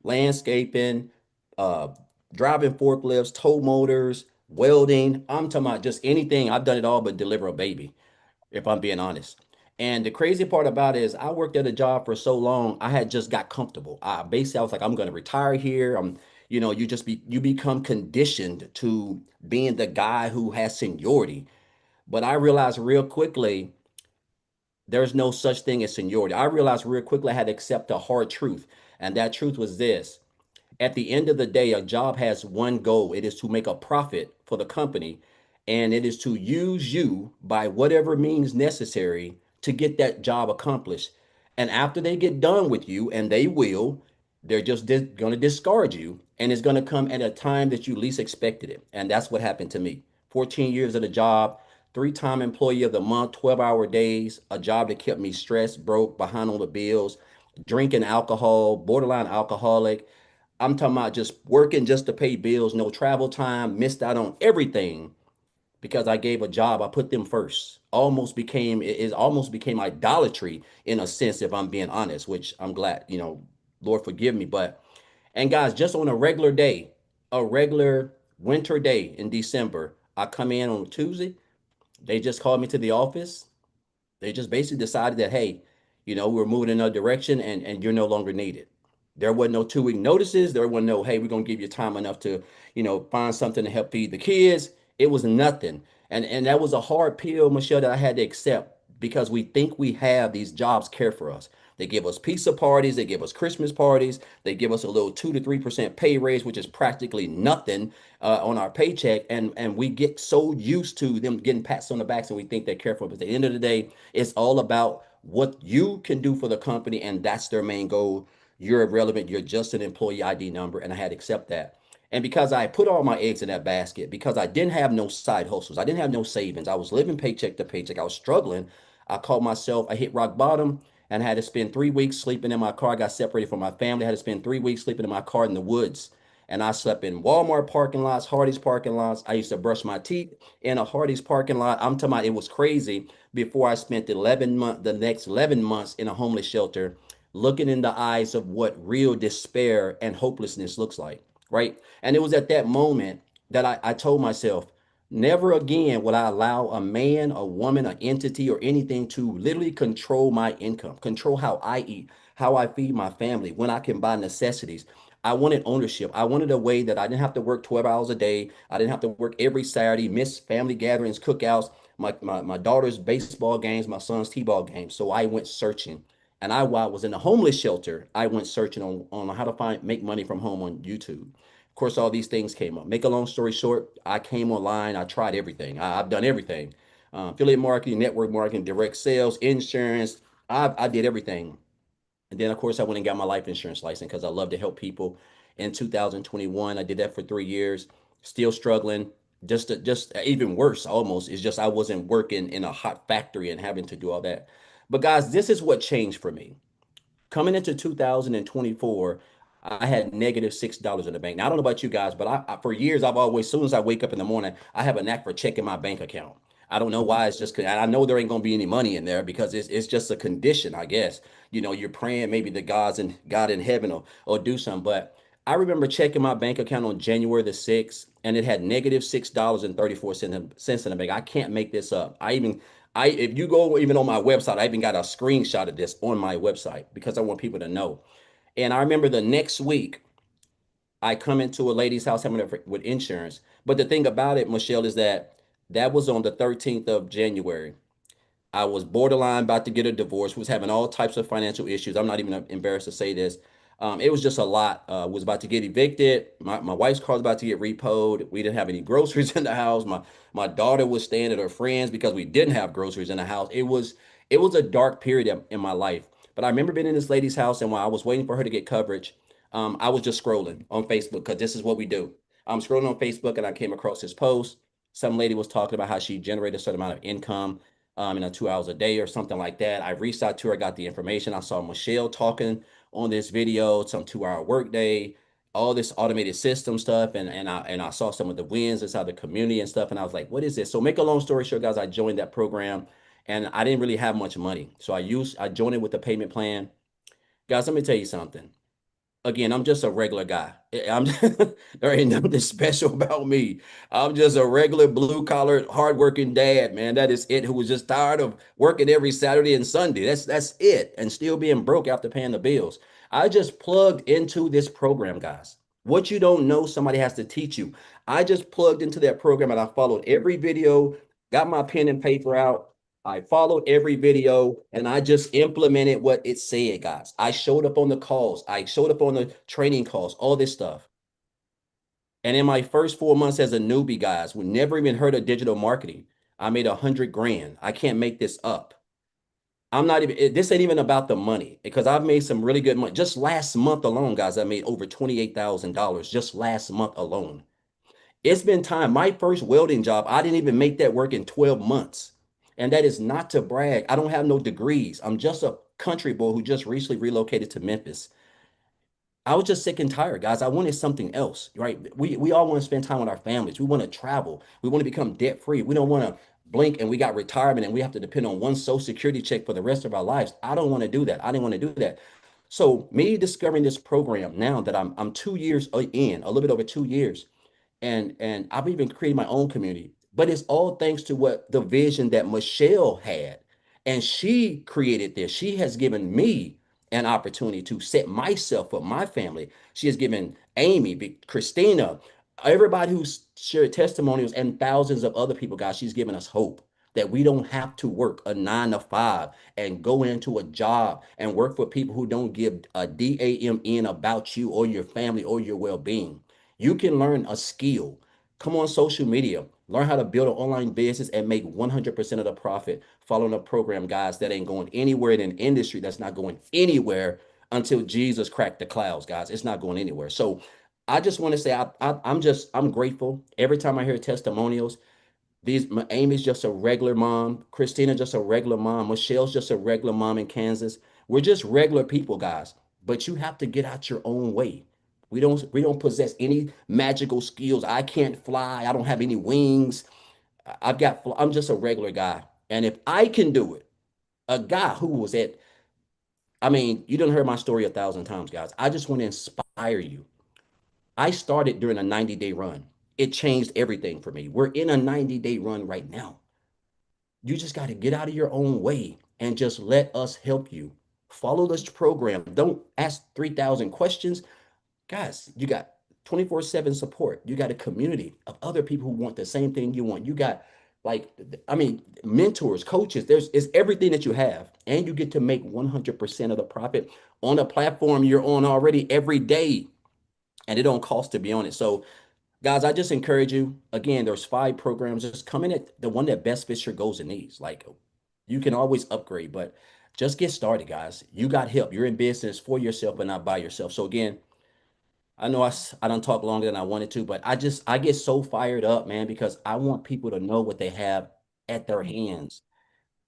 S5: landscaping, uh, driving forklifts, tow motors, welding. I'm talking about just anything. I've done it all but deliver a baby, if I'm being honest. And the crazy part about it is I worked at a job for so long, I had just got comfortable. Basically I was like, I'm gonna retire here. You become conditioned to being the guy who has seniority. But I realized real quickly there's no such thing as seniority. I realized real quickly I had to accept a hard truth. And that truth was this: at the end of the day, a job has one goal. It is to make a profit for the company, and it is to use you by whatever means necessary to get that job accomplished. And after they get done with you, and they will, they're just going to discard you, and it's going to come at a time that you least expected it. And that's what happened to me. 14 years at a job, three-time employee of the month, 12-hour days, a job that kept me stressed, broke, behind on the bills, drinking alcohol, borderline alcoholic. I'm talking about just working just to pay bills, no travel time, missed out on everything because I gave a job. I put them first. Almost became idolatry in a sense, if I'm being honest, which I'm glad, Lord forgive me. But and guys, just on a regular day, a regular winter day in December, I come in on Tuesday. They just called me to the office. They just basically decided that, hey, we're moving in another direction and you're no longer needed. There wasn't no 2-week notices. There wasn't no, hey, we're gonna give you time enough to, find something to help feed the kids. It was nothing. And that was a hard pill, Michelle, that I had to accept because we think we have these jobs care for us. They give us pizza parties, they give us Christmas parties, they give us a little 2 to 3% pay raise, which is practically nothing on our paycheck, and we get so used to them getting pats on the backs, and we think they're care for us. But at the end of the day, it's all about what you can do for the company, and that's their main goal. You're irrelevant. You're just an employee ID number, and I had to accept that. And because I put all my eggs in that basket, because I didn't have no side hustles, I didn't have no savings, I was living paycheck to paycheck, I was struggling. I called myself, I hit rock bottom and had to spend 3 weeks sleeping in my car. I got separated from my family. I had to spend 3 weeks sleeping in my car in the woods. And I slept in Walmart parking lots, Hardee's parking lots. I used to brush my teeth in a Hardee's parking lot. I'm talking about it was crazy before I spent the next 11 months in a homeless shelter, looking in the eyes of what real despair and hopelessness looks like, right? And it was at that moment that I told myself, never again will I allow a man, a woman, an entity, or anything to literally control my income, control how I eat, how I feed my family, when I can buy necessities. I wanted ownership. I wanted a way that I didn't have to work 12 hours a day. I didn't have to work every Saturday, miss family gatherings, cookouts, my daughter's baseball games, my son's t-ball games. So I went searching. And while I was in a homeless shelter, I went searching on how to make money from home on YouTube. Of course, all these things came up. Make a long story short, I came online. I tried everything. I've done everything. Affiliate marketing, network marketing, direct sales, insurance. I did everything. And then, of course, I went and got my life insurance license because I love to help people. In 2021, I did that for 3 years. Still struggling. Just even worse, almost, is just I wasn't working in a hot factory and having to do all that. But guys, this is what changed for me. Coming into 2024, I had -$6 in the bank. Now, I don't know about you guys, but for years, I've always, as soon as I wake up in the morning, I have a knack for checking my bank account. I don't know why. It's just, and I know there ain't gonna be any money in there because it's just a condition, I guess. You're praying maybe the God in heaven or do something. But I remember checking my bank account on January the 6th, and it had -$6.34 in the bank. I can't make this up. If you go even on my website, I even got a screenshot of this on my website because I want people to know. And I remember the next week, I come into a lady's house having her with insurance. But the thing about it, Michelle, is that was on the 13th of January. I was borderline about to get a divorce, was having all types of financial issues. I'm not even embarrassed to say this. It was just a lot. Was about to get evicted. My wife's car was about to get repoed. We didn't have any groceries in the house. My daughter was staying at her friends because we didn't have groceries in the house. It was a dark period in my life. But I remember being in this lady's house, and while I was waiting for her to get coverage, I was just scrolling on Facebook because this is what we do. I'm scrolling on Facebook and I came across this post. Some lady was talking about how she generated a certain amount of income, 2 hours a day or something like that. I reached out to her, got the information. I saw Michelle talking on this video, some 2 hour workday, all this automated system stuff, and I saw some of the wins inside the community and stuff. And I was like, what is this? So make a long story short, guys, I joined that program and I didn't really have much money. So I joined it with the payment plan. Guys, let me tell you something. Again, I'm just a regular guy. I'm there ain't nothing special about me. I'm just a regular blue collar, hardworking dad, man. That is it. Who was just tired of working every Saturday and Sunday. That's it, and still being broke after paying the bills. I just plugged into this program, guys. What you don't know, somebody has to teach you. I just plugged into that program and I followed every video, got my pen and paper out. I followed every video and I just implemented what it said, guys. I showed up on the calls, I showed up on the training calls, all this stuff. And in my first 4 months as a newbie, guys, we never even heard of digital marketing. I made 100 grand. I can't make this up. I'm not even, this ain't even about the money because I've made some really good money. Just last month alone, guys, I made over $28,000 just last month alone. It's been time. My first welding job, I didn't even make that work in 12 months. And that is not to brag. I don't have no degrees. I'm just a country boy who just recently relocated to Memphis. I was just sick and tired, guys. I wanted something else, right? We all want to spend time with our families. We want to travel. We want to become debt free. We don't want to blink and we got retirement and we have to depend on one social security check for the rest of our lives. I don't want to do that. I didn't want to do that. So me discovering this program now that I'm 2 years in, a little bit over 2 years, and I've even created my own community. But it's all thanks to what the vision that Michelle had. And she created this. She has given me an opportunity to set myself up, my family. She has given Amy, Christina, everybody who's shared testimonials, and thousands of other people, guys, she's given us hope that we don't have to work a 9 to 5 and go into a job and work for people who don't give a damn about you or your family or your well-being. You can learn a skill. Come on social media, learn how to build an online business and make 100% of the profit following a program, guys, that ain't going anywhere in an industry that's not going anywhere until Jesus cracked the clouds, guys. It's not going anywhere. So I just want to say I'm grateful every time I hear testimonials. Amy's just a regular mom. Christina just a regular mom. Michelle's just a regular mom in Kansas. We're just regular people, guys. But you have to get out your own way. We don't possess any magical skills. I can't fly. I don't have any wings. I'm just a regular guy. And if I can do it, a guy who was at, I mean, you done heard my story 1,000 times, guys. I just want to inspire you. I started during a 90-day run. It changed everything for me. We're in a 90-day run right now. You just got to get out of your own way and just let us help you. Follow this program. Don't ask 3,000 questions. Guys, you got 24/7 support. You got a community of other people who want the same thing you want. You got like, I mean, mentors, coaches. It's everything that you have. And you get to make 100% of the profit on a platform you're on already every day. And it don't cost to be on it. So guys, I just encourage you. Again, there's 5 programs. Just come in at the one that best fits your goals and needs. Like you can always upgrade, but just get started, guys. You got help. You're in business for yourself, but not by yourself. So again, I know I don't talk longer than I wanted to, but I get so fired up, man, because I want people to know what they have at their hands.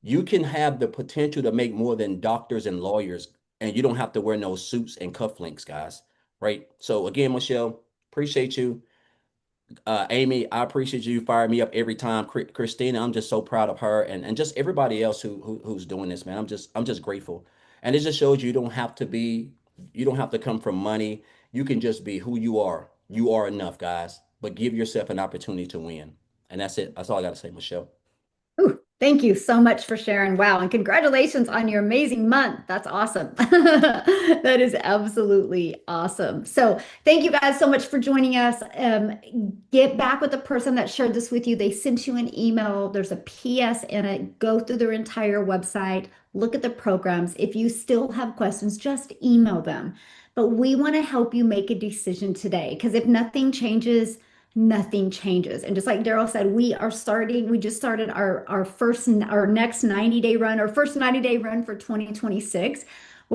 S5: You can have the potential to make more than doctors and lawyers, and you don't have to wear no suits and cufflinks, guys. Right? So again, Michelle, appreciate you. Amy, I appreciate you firing me up every time. Christina, I'm just so proud of her and just everybody else who's doing this, man. I'm just grateful. And it just shows you don't have to come from money. You can just be who you are. You are enough, guys. But give yourself an opportunity to win. And that's it. That's all I got to say, Michelle.
S1: Ooh, thank you so much for sharing. Wow. And congratulations on your amazing month. That's awesome. That is absolutely awesome. So thank you guys so much for joining us. Get back with the person that shared this with you. They sent you an email. There's a PS in it. Go through their entire website. Look at the programs. If you still have questions, just email them. But we want to help you make a decision today because if nothing changes, nothing changes. And just like Daryl said, we just started our next 90-day run, our first 90-day run for 2026.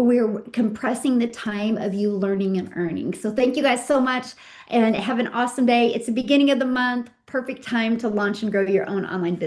S1: where we're compressing the time of you learning and earning. So thank you guys so much and have an awesome day. It's the beginning of the month, perfect time to launch and grow your own online business.